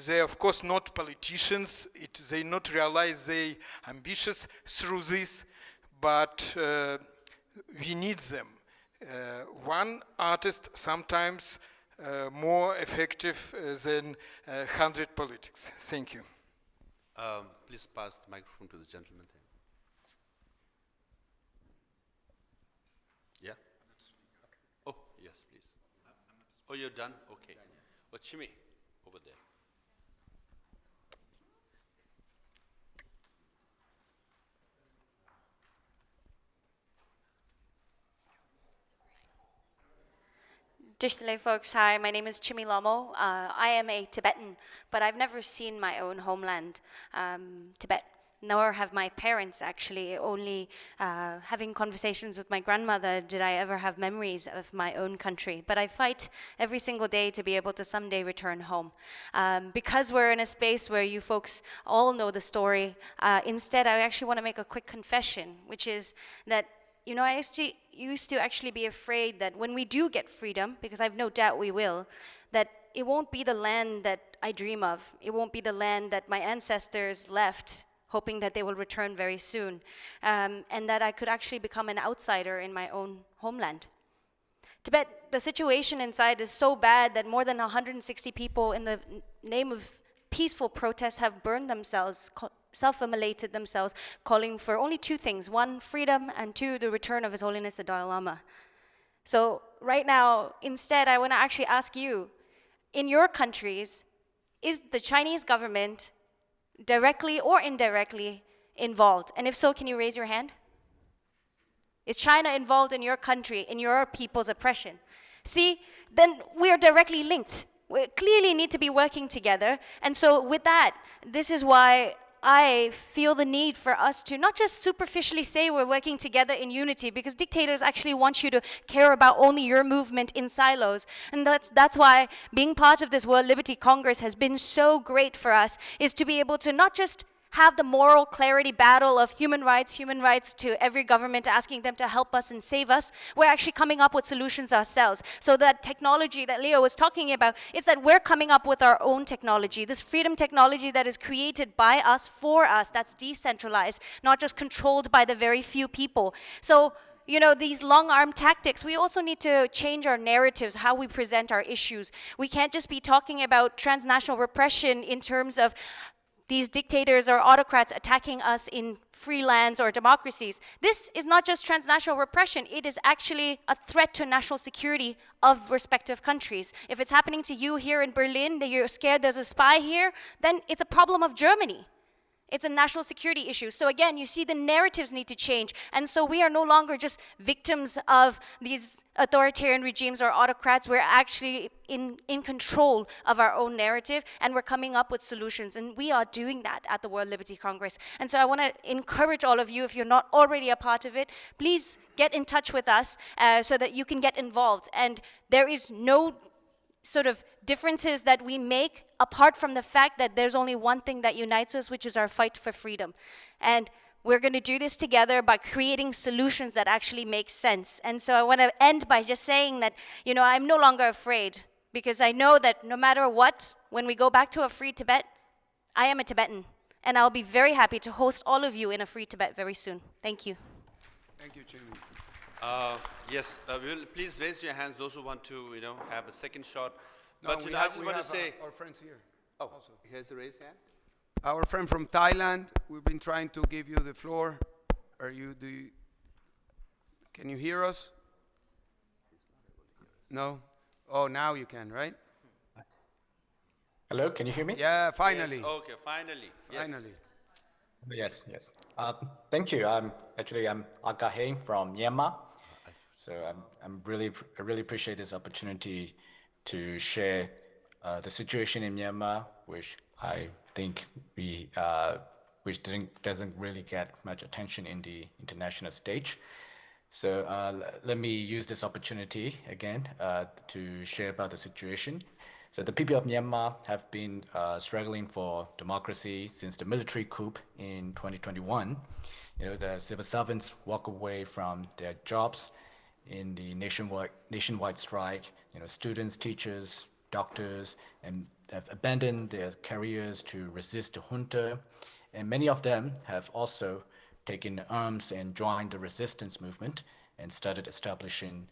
They, of course, not politicians. They not realize they ambitious through this, but we need them. One artist sometimes more effective than 100 politics. Thank you. Please pass the microphone to the gentleman there. Yeah? Oh, yes, please. Oh, you're done? Okay. Oh, Chimi, over there. Dissident folks, hi, my name is Chimi Lomo. I am a Tibetan, but I've never seen my own homeland, Tibet, nor have my parents actually. Only having conversations with my grandmother did I ever have memories of my own country. But I fight every single day to be able to someday return home. Because we're in a space where you folks all know the story, instead I actually want to make a quick confession, which is that I used to actually be afraid that when we do get freedom, because I've no doubt we will, that it won't be the land that I dream of. It won't be the land that my ancestors left, hoping that they will return very soon, and that I could actually become an outsider in my own homeland. Tibet, the situation inside is so bad that more than 160 people in the name of peaceful protests have burned themselves, self-immolated themselves, calling for only two things: one, freedom, and two, the return of His Holiness the Dalai Lama. So right now, instead, I want to actually ask you, in your countries, is the Chinese government directly or indirectly involved? And if so, can you raise your hand? Is China involved in your country, in your people's oppression? See, then we are directly linked. We clearly need to be working together. And so with that, this is why I feel the need for us to not just superficially say we're working together in unity, because dictators actually want you to care about only your movement in silos. And that's why being part of this World Liberty Congress has been so great for us, is to be able to not just have the moral clarity battle of human rights to every government, asking them to help us and save us. We're actually coming up with solutions ourselves. So that technology that Leo was talking about, it's that we're coming up with our own technology, this freedom technology that is created by us, for us, that's decentralized, not just controlled by the very few people. So, you know, these long-arm tactics, we also need to change our narratives, how we present our issues. We can't just be talking about transnational repression in terms of these dictators or autocrats attacking us in free lands or democracies. This is not just transnational repression, it is actually a threat to national security of respective countries. If it's happening to you here in Berlin, that you're scared there's a spy here, then it's a problem of Germany. It's a national security issue. So again, you see the narratives need to change. And so we are no longer just victims of these authoritarian regimes or autocrats. We're actually in control of our own narrative, and we're coming up with solutions. And we are doing that at the World Liberty Congress. And so I want to encourage all of you, if you're not already a part of it, please get in touch with us so that you can get involved. And there is no sort of differences that we make apart from the fact that there's only one thing that unites us, which is our fight for freedom. And we're going to do this together by creating solutions that actually make sense. And so I want to end by just saying that, you know, I'm no longer afraid, because I know that no matter what, when we go back to a free Tibet, I am a Tibetan, and I'll be very happy to host all of you in a free Tibet very soon. Thank you. Thank you, Jimmy. Yes, please raise your hands, those who want to, you know, have a second shot. No, But I just want to say, our friends here. oh, here's the raised hand. Our friend from Thailand, we've been trying to give you the floor. Can you hear us? No? Oh, now you can, right? Hello, can you hear me? Yeah, finally. Yes, okay, finally. Yes. Finally. Yes. Thank you. I'm Aga Heng from Myanmar. So I really appreciate this opportunity to share the situation in Myanmar, which I think doesn't really get much attention in the international stage. So let me use this opportunity again to share about the situation. So the people of Myanmar have been struggling for democracy since the military coup in 2021. You know, the civil servants walk away from their jobs in the nationwide strike. You know, students, teachers, doctors, and have abandoned their careers to resist the junta. And many of them have also taken arms and joined the resistance movement and started establishing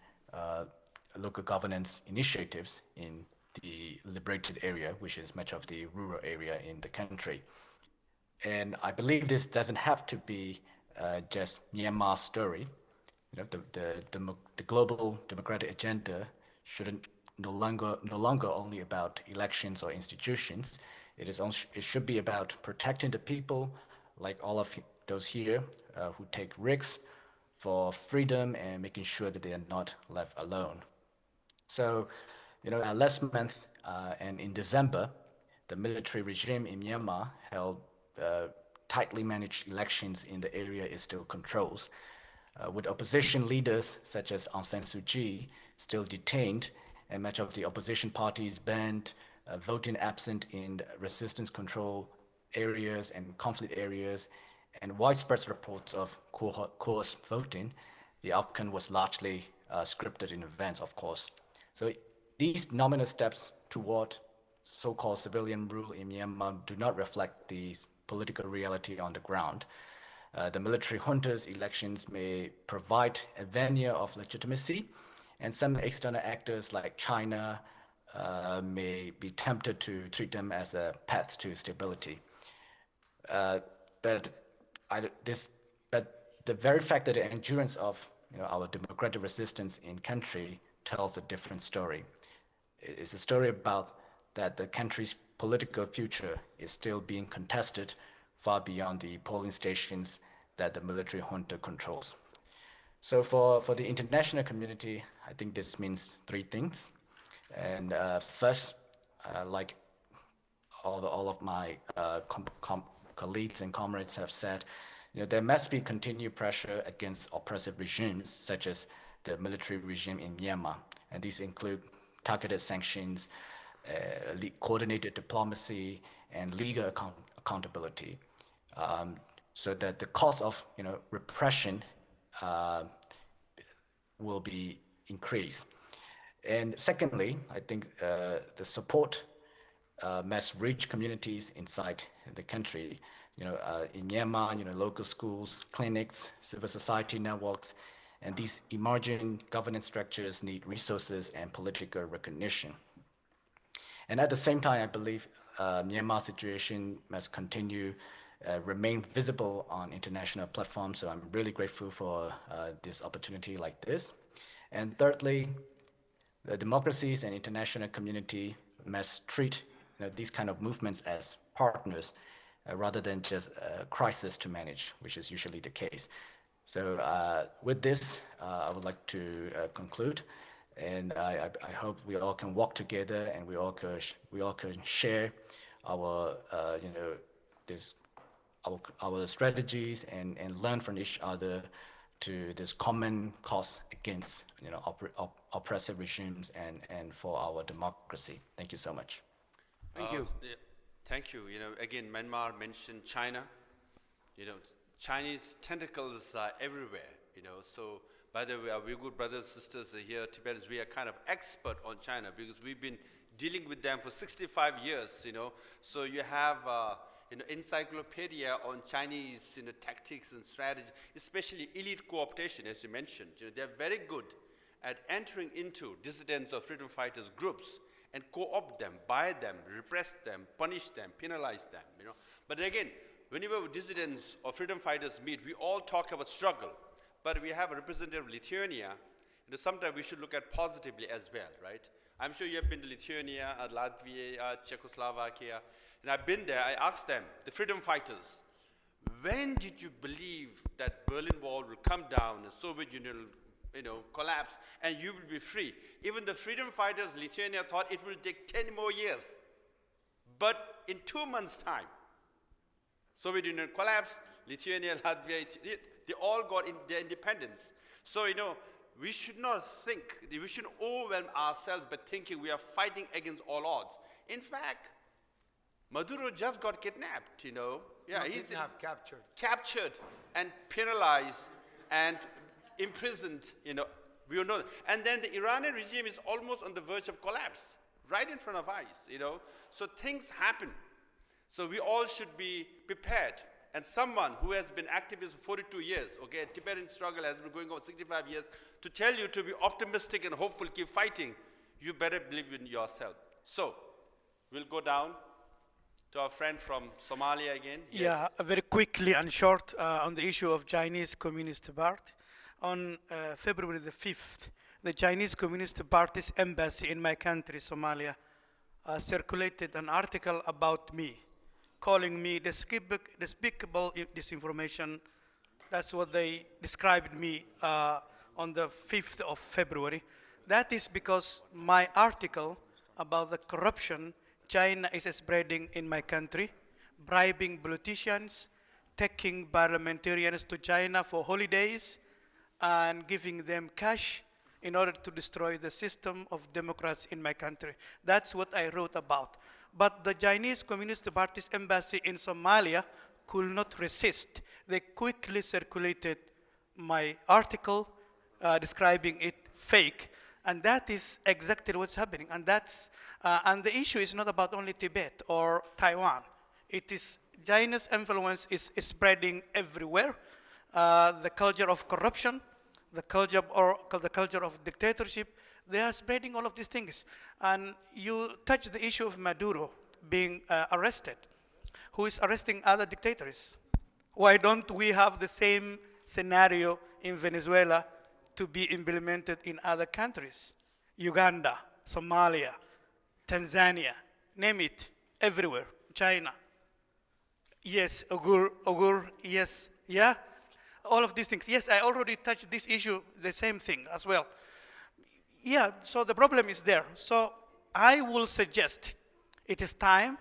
local governance initiatives in the liberated area, which is much of the rural area in the country. And I believe this doesn't have to be just Myanmar's story. You know, the global democratic agenda shouldn't no longer only about elections or institutions. It should be about protecting the people, like all of those here who take risks for freedom and making sure that they are not left alone. So, you know, last month and in December, the military regime in Myanmar held tightly managed elections in the area it still controls, with opposition leaders such as Aung San Suu Kyi still detained and much of the opposition parties banned, voting absent in resistance control areas and conflict areas, and widespread reports of coerced voting. The outcome was largely scripted in advance, of course. So these nominal steps toward so-called civilian rule in Myanmar do not reflect the political reality on the ground. The military junta's elections may provide a veneer of legitimacy, And some external actors like China may be tempted to treat them as a path to stability. But the very fact that the endurance of our democratic resistance in country tells a different story. It's a story about that the country's political future is still being contested far beyond the polling stations that the military junta controls. So for the international community, I think this means three things. And first, like all of my colleagues and comrades have said, there must be continued pressure against oppressive regimes, such as the military regime in Myanmar. And these include targeted sanctions, coordinated diplomacy, and legal accountability, so that the cost of repression will be increased. And secondly, I think the support must reach communities inside the country. In Myanmar, local schools, clinics, civil society networks, and these emerging governance structures need resources and political recognition. And at the same time, I believe Myanmar's situation must continue, remain visible on international platforms. So I'm really grateful for this opportunity like this. And thirdly, the democracies and international community must treat these kind of movements as partners rather than just a crisis to manage, which is usually the case. So with this, I would like to conclude, and I hope we all can walk together and we all can share our our strategies and learn from each other to this common cause against oppressive regimes and for our democracy. Thank you so much. Thank you. Thank you. Again, Myanmar mentioned China. Chinese tentacles are everywhere. So by the way, our Uyghur brothers and sisters here, Tibetans, we are kind of expert on China because we've been dealing with them for 65 years. So you have encyclopedia on Chinese tactics and strategy, especially elite co-optation, as you mentioned. They're very good at entering into dissidents or freedom fighters groups and co-opt them, buy them, repress them, punish them, penalize them. But again, whenever dissidents or freedom fighters meet, we all talk about struggle. But we have a representative of Lithuania. Sometimes we should look at positively as well, right? I'm sure you have been to Lithuania, Latvia, Czechoslovakia. And I've been there, I asked them, the freedom fighters, when did you believe that Berlin Wall will come down, the Soviet Union will collapse, and you will be free? Even the freedom fighters, Lithuania thought it will take 10 more years. But in 2 months' time, Soviet Union collapsed, Lithuania, Latvia, they all got their independence. So, we should not think, we shouldn't overwhelm ourselves by thinking we are fighting against all odds. In fact, Maduro just got kidnapped, Yeah, he's captured. Captured and penalized and imprisoned, we all know that. And then the Iranian regime is almost on the verge of collapse, right in front of eyes, So things happen. So we all should be prepared. And someone who has been activist for 42 years, okay, Tibetan struggle has been going on 65 years, to tell you to be optimistic and hopeful, keep fighting, you better believe in yourself. So, we'll go down to our friend from Somalia again. Yes. Yeah, very quickly and short on the issue of Chinese Communist Party. On February the 5th, the Chinese Communist Party's embassy in my country, Somalia, circulated an article about me, calling me despicable disinformation. That's what they described me on the 5th of February. That is because my article about the corruption China is spreading in my country, bribing politicians, taking parliamentarians to China for holidays, and giving them cash in order to destroy the system of democracy in my country. That's what I wrote about. But the Chinese Communist Party's embassy in Somalia could not resist. They quickly circulated my article describing it fake. And that is exactly what's happening. And and the issue is not about only Tibet or Taiwan. It is China's influence is spreading everywhere. The culture of corruption, the culture of dictatorship. They are spreading all of these things. And you touch the issue of Maduro being arrested. Who is arresting other dictators? Why don't we have the same scenario in Venezuela to be implemented in other countries? Uganda, Somalia, Tanzania, name it, everywhere, China. Yes, Uyghur, yes, yeah? All of these things. Yes, I already touched this issue, the same thing as well. Yeah, so the problem is there. So I will suggest it is time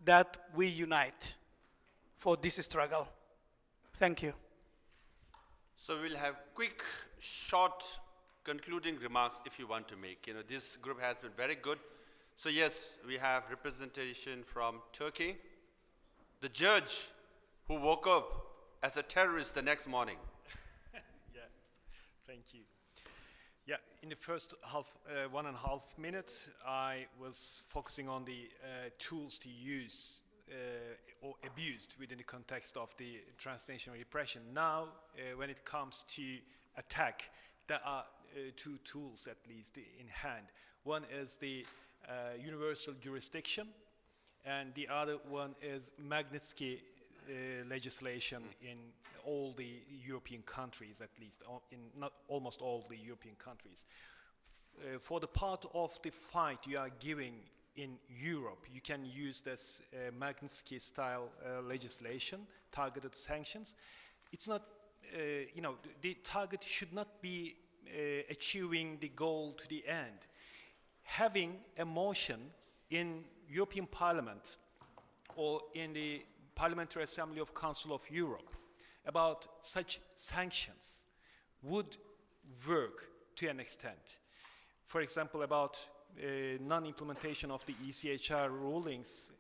that we unite for this struggle. Thank you. So we'll have quick, short, concluding remarks if you want to make. You know, this group has been very good. So yes, we have representation from Turkey. The judge who woke up as a terrorist the next morning. Yeah, thank you. Yeah, in the first 1.5 minutes, I was focusing on the tools to use or abused within the context of the transnational repression. Now, when it comes to attack, there are two tools at least in hand. One is the universal jurisdiction, and the other one is Magnitsky legislation in all the European countries, at least, in not almost all the European countries. For the part of the fight you are giving in Europe, you can use this Magnitsky-style legislation, targeted sanctions. It's not, you know, the target should not be achieving the goal to the end. Having a motion in European Parliament or in the Parliamentary Assembly of Council of Europe about such sanctions would work to an extent. For example, about non-implementation of the ECHR rulings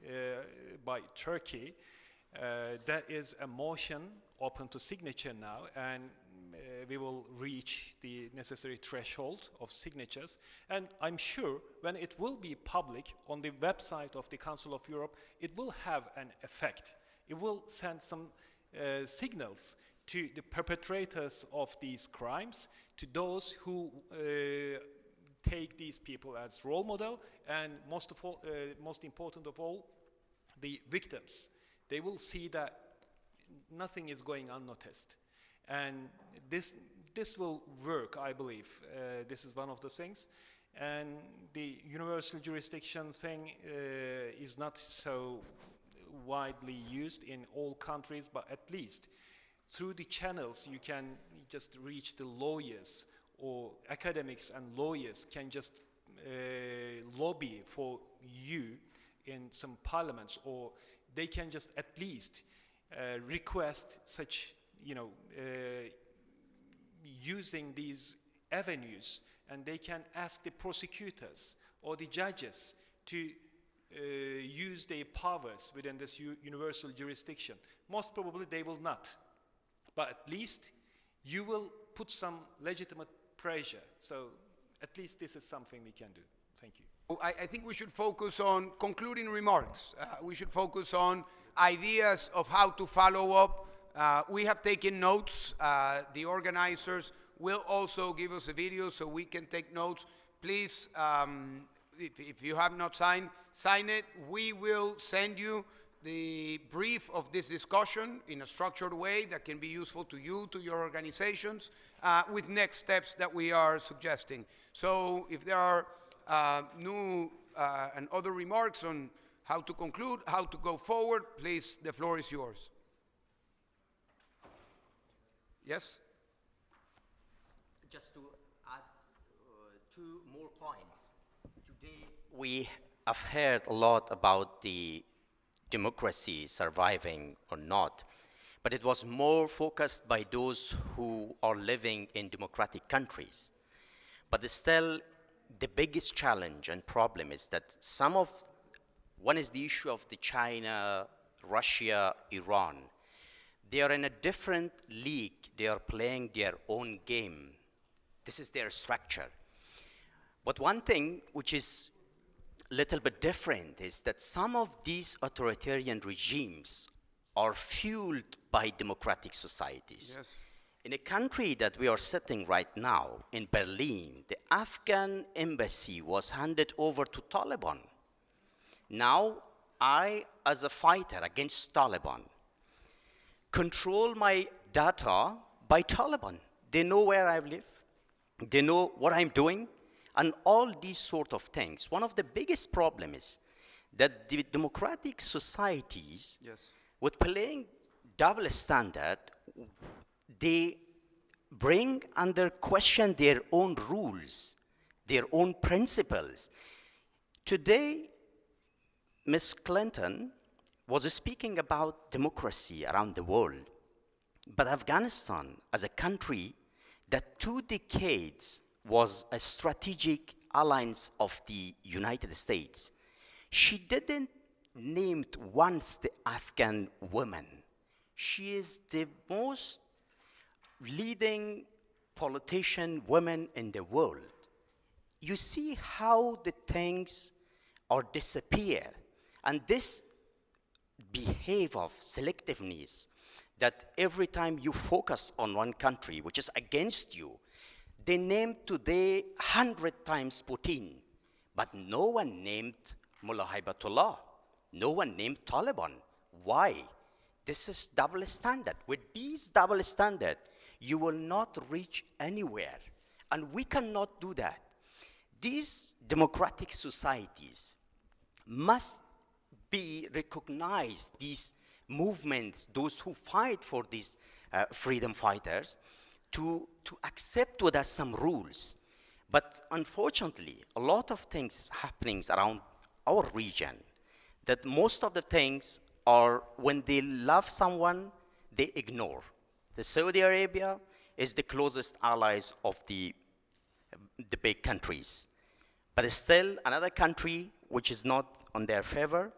by Turkey, there is a motion open to signature now, and we will reach the necessary threshold of signatures. And I'm sure when it will be public on the website of the Council of Europe, it will have an effect. It will send some signals to the perpetrators of these crimes, to those who take these people as role model, and most important of all, the victims. They will see that nothing is going unnoticed. And this will work, I believe. This is one of the things. And the universal jurisdiction thing is not so widely used in all countries, but at least through the channels you can just reach the lawyers, or academics and lawyers can just lobby for you in some parliaments, or they can just at least request such, you know, using these avenues, and they can ask the prosecutors or the judges to use their powers within this universal jurisdiction. Most probably they will not, but at least you will put some legitimate pressure. So at least this is something we can do. Thank you. I think we should focus on concluding remarks. We should focus on ideas of how to follow up. We have taken notes. The organizers will also give us a video so we can take notes. Please, if you have not signed, sign it. We will send you the brief of this discussion in a structured way that can be useful to you, to your organizations, with next steps that we are suggesting. So if there are new and other remarks on how to conclude, how to go forward, please, the floor is yours. Yes? Just to add 2 more points. Today we have heard a lot about the democracy surviving or not, but it was more focused by those who are living in democratic countries. But still, the biggest challenge and problem is that one is the issue of the China, Russia, Iran. They are in a different league. They are playing their own game. This is their structure. But one thing which is a little bit different is that some of these authoritarian regimes are fueled by democratic societies. Yes. In a country that we are sitting right now, in Berlin, the Afghan embassy was handed over to Taliban. Now, I, as a fighter against Taliban, control my data by Taliban. They know where I live, they know what I'm doing, and all these sort of things. One of the biggest problems is that the democratic societies, with playing double standard, they bring under question their own rules, their own principles. Today, Ms. Clinton was speaking about democracy around the world, but Afghanistan, as a country that 2 decades was a strategic alliance of the United States, she didn't name once the Afghan woman. She is the most leading politician woman in the world. You see how the things are disappear, and this behavior of selectiveness, that every time you focus on one country which is against you, they named today 100 times Putin, but no one named Mullah Hibatullah, no one named Taliban. Why? This is double standard. With these double standard, you will not reach anywhere, and we cannot do that. These democratic societies must be recognized, these movements, those who fight for these freedom fighters, to accept with us some rules. But unfortunately, a lot of things happening around our region, that most of the things are when they love someone, they ignore. The Saudi Arabia is the closest allies of the big countries. But still, another country which is not on their favor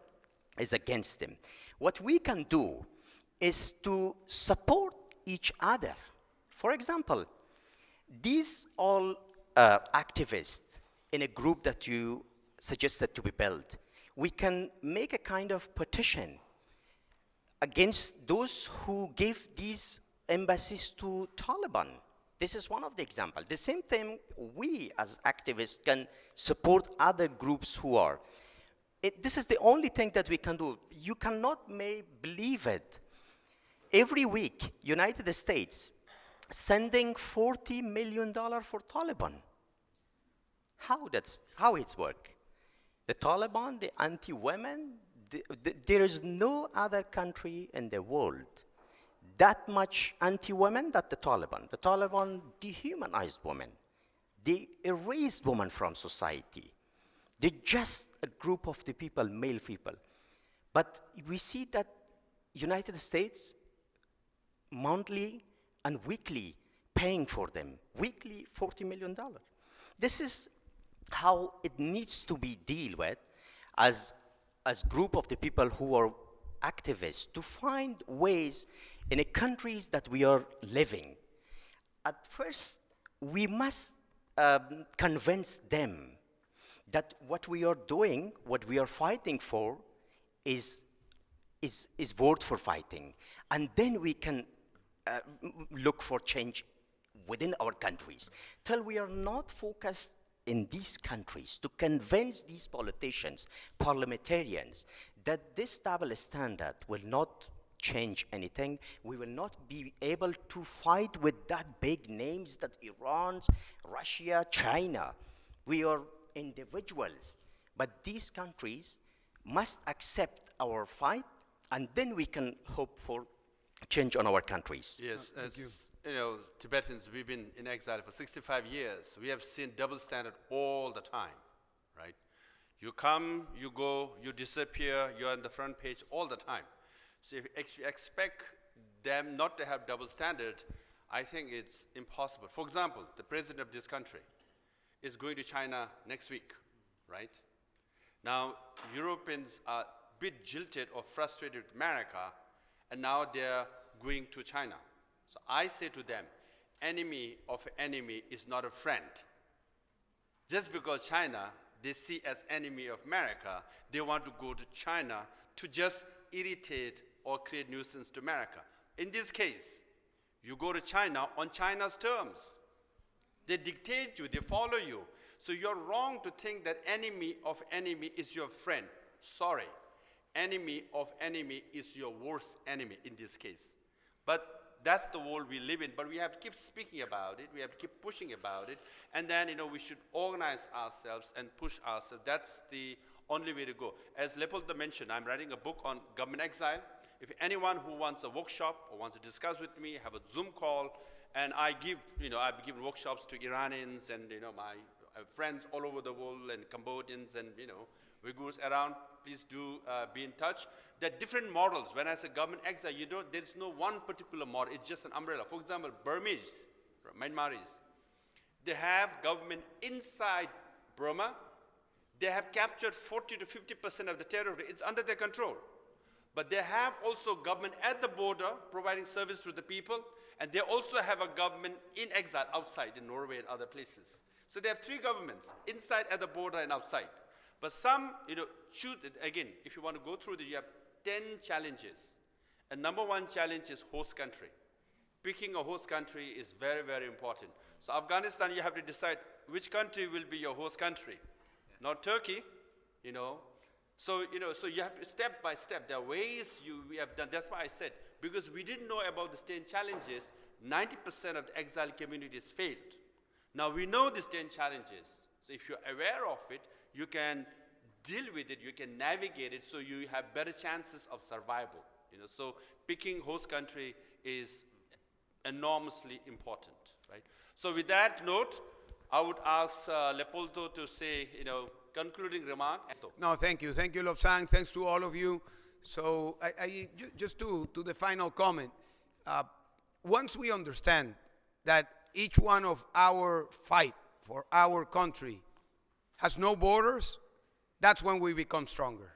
is against them. What we can do is to support each other. For example, these all activists in a group that you suggested to be built, we can make a kind of petition against those who give these embassies to Taliban. This is one of the examples. The same thing, we as activists can support other groups who are. This is the only thing that we can do. You cannot believe it. Every week, United States sending $40 million for Taliban. How it's work? The Taliban, the anti-women, there is no other country in the world that much anti-women than the Taliban. The Taliban dehumanized women. They erased women from society. They're just a group of the people, male people. But we see that United States monthly and weekly paying for them. Weekly, $40 million. This is how it needs to be dealt with as group of the people who are activists, to find ways in the countries that we are living. At first, we must convince them that what we are doing, what we are fighting for, is worth for fighting. And then we can look for change within our countries. Till we are not focused in these countries to convince these politicians, parliamentarians, that this double standard will not change anything. We will not be able to fight with that big names that Iran, Russia, China. We are individuals, but these countries must accept our fight, and then we can hope for change on our countries. Yes, as you know, Tibetans, we've been in exile for 65 years. We have seen double standard all the time, right? You come, you go, you disappear, you're on the front page all the time. So if you expect them not to have double standard, I think it's impossible. For example, the president of this country is going to China next week, right? Now, Europeans are a bit jilted or frustrated with America, and now they're going to China. So I say to them, enemy of enemy is not a friend. Just because China, they see as enemy of America, they want to go to China to just irritate or create nuisance to America. In this case, You go to China on China's terms. They dictate you, they follow you. So you're wrong to think that enemy of enemy is your friend. Sorry. Enemy of enemy is your worst enemy in this case. But that's the world we live in. But we have to keep speaking about it. We have to keep pushing about it. And then, we should organize ourselves and push ourselves. That's the only way to go. As Leopoldo mentioned, I'm writing a book on government exile. If anyone who wants a workshop or wants to discuss with me, have a Zoom call, and I've given workshops to Iranians and, my friends all over the world, and Cambodians and, Uyghurs around, please do be in touch. There are different models. When I say government exile, there's no one particular model. It's just an umbrella. For example, Burmese, Myanmaris, they have government inside Burma. They have captured 40 to 50% of the territory. It's under their control. But they have also government at the border providing service to the people, and they also have a government in exile outside in Norway and other places. So they have three governments, inside, at the border, and outside. But some, choose, again, if you want to go through this, you have 10 challenges. And number one challenge is host country. Picking a host country is very, very important. So Afghanistan, you have to decide which country will be your host country. Not Turkey, So, so you have to step by step. There are ways we have done. That's why I said, because we didn't know about the 10 challenges, 90% of the exile communities failed. Now we know these 10 challenges. So if you're aware of it, you can deal with it, you can navigate it, so you have better chances of survival. So picking host country is enormously important, right? So with that note, I would ask Leopoldo to say, concluding remark. No, thank you. Thank you, Lobsang. Thanks to all of you. So just to the final comment, once we understand that each one of our fight for our country has no borders, that's when we become stronger.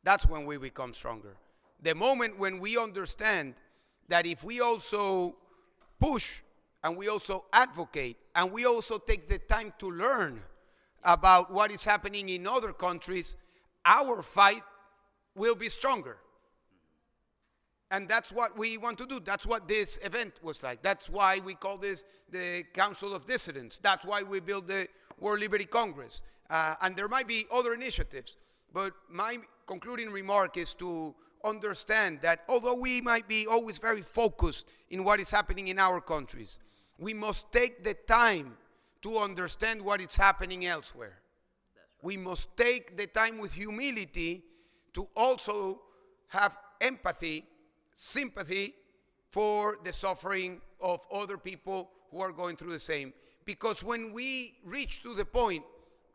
That's when we become stronger. The moment when we understand that if we also push and we also advocate and we also take the time to learn about what is happening in other countries, our fight will be stronger. And that's what we want to do. That's what this event was like. That's why we call this the Council of Dissidents. That's why we built the World Liberty Congress. And there might be other initiatives. But my concluding remark is to understand that although we might be always very focused in what is happening in our countries, we must take the time to understand what is happening elsewhere. We must take the time with humility to also have empathy, sympathy for the suffering of other people who are going through the same. Because when we reach to the point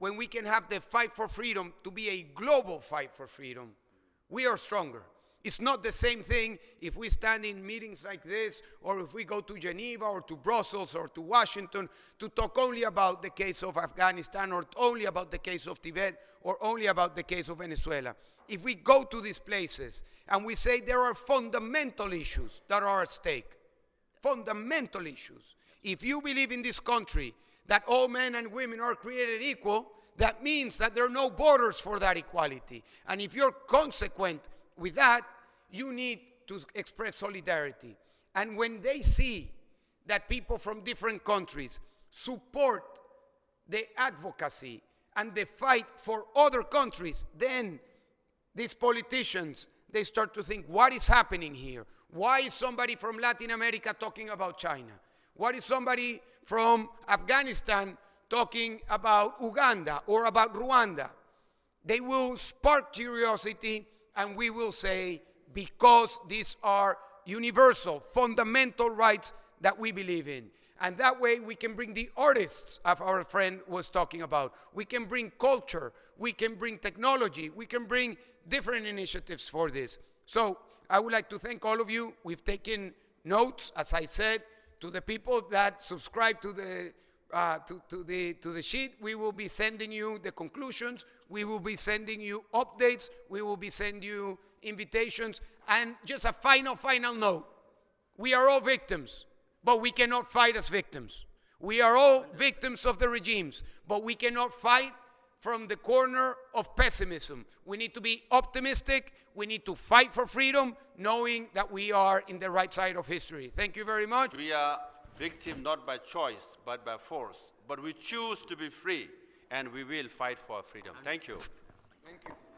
when we can have the fight for freedom to be a global fight for freedom, we are stronger. It's not the same thing if we stand in meetings like this, or if we go to Geneva or to Brussels or to Washington to talk only about the case of Afghanistan, or only about the case of Tibet, or only about the case of Venezuela. If we go to these places and we say there are fundamental issues that are at stake, fundamental issues. If you believe in this country that all men and women are created equal, that means that there are no borders for that equality. And if you're consequent with that, you need to express solidarity. And when they see that people from different countries support the advocacy and the fight for other countries, then these politicians, they start to think, what is happening here? Why is somebody from Latin America talking about China? What is somebody from Afghanistan talking about Uganda or about Rwanda? They will spark curiosity, and we will say, because these are universal, fundamental rights that we believe in. And that way we can bring the artists, as our friend was talking about. We can bring culture, we can bring technology, we can bring different initiatives for this. So I would like to thank all of you. We've taken notes, as I said, to the people that subscribe to the sheet. We will be sending you the conclusions. We will be sending you updates. We will be sending you invitations. And just a final note. We are all victims, but we cannot fight as victims. We are all victims of the regimes, but we cannot fight from the corner of pessimism. We need to be optimistic. We need to fight for freedom, knowing that we are in the right side of history. Thank you very much. We are victims not by choice, but by force. But we choose to be free, and we will fight for our freedom. Thank you. Thank you.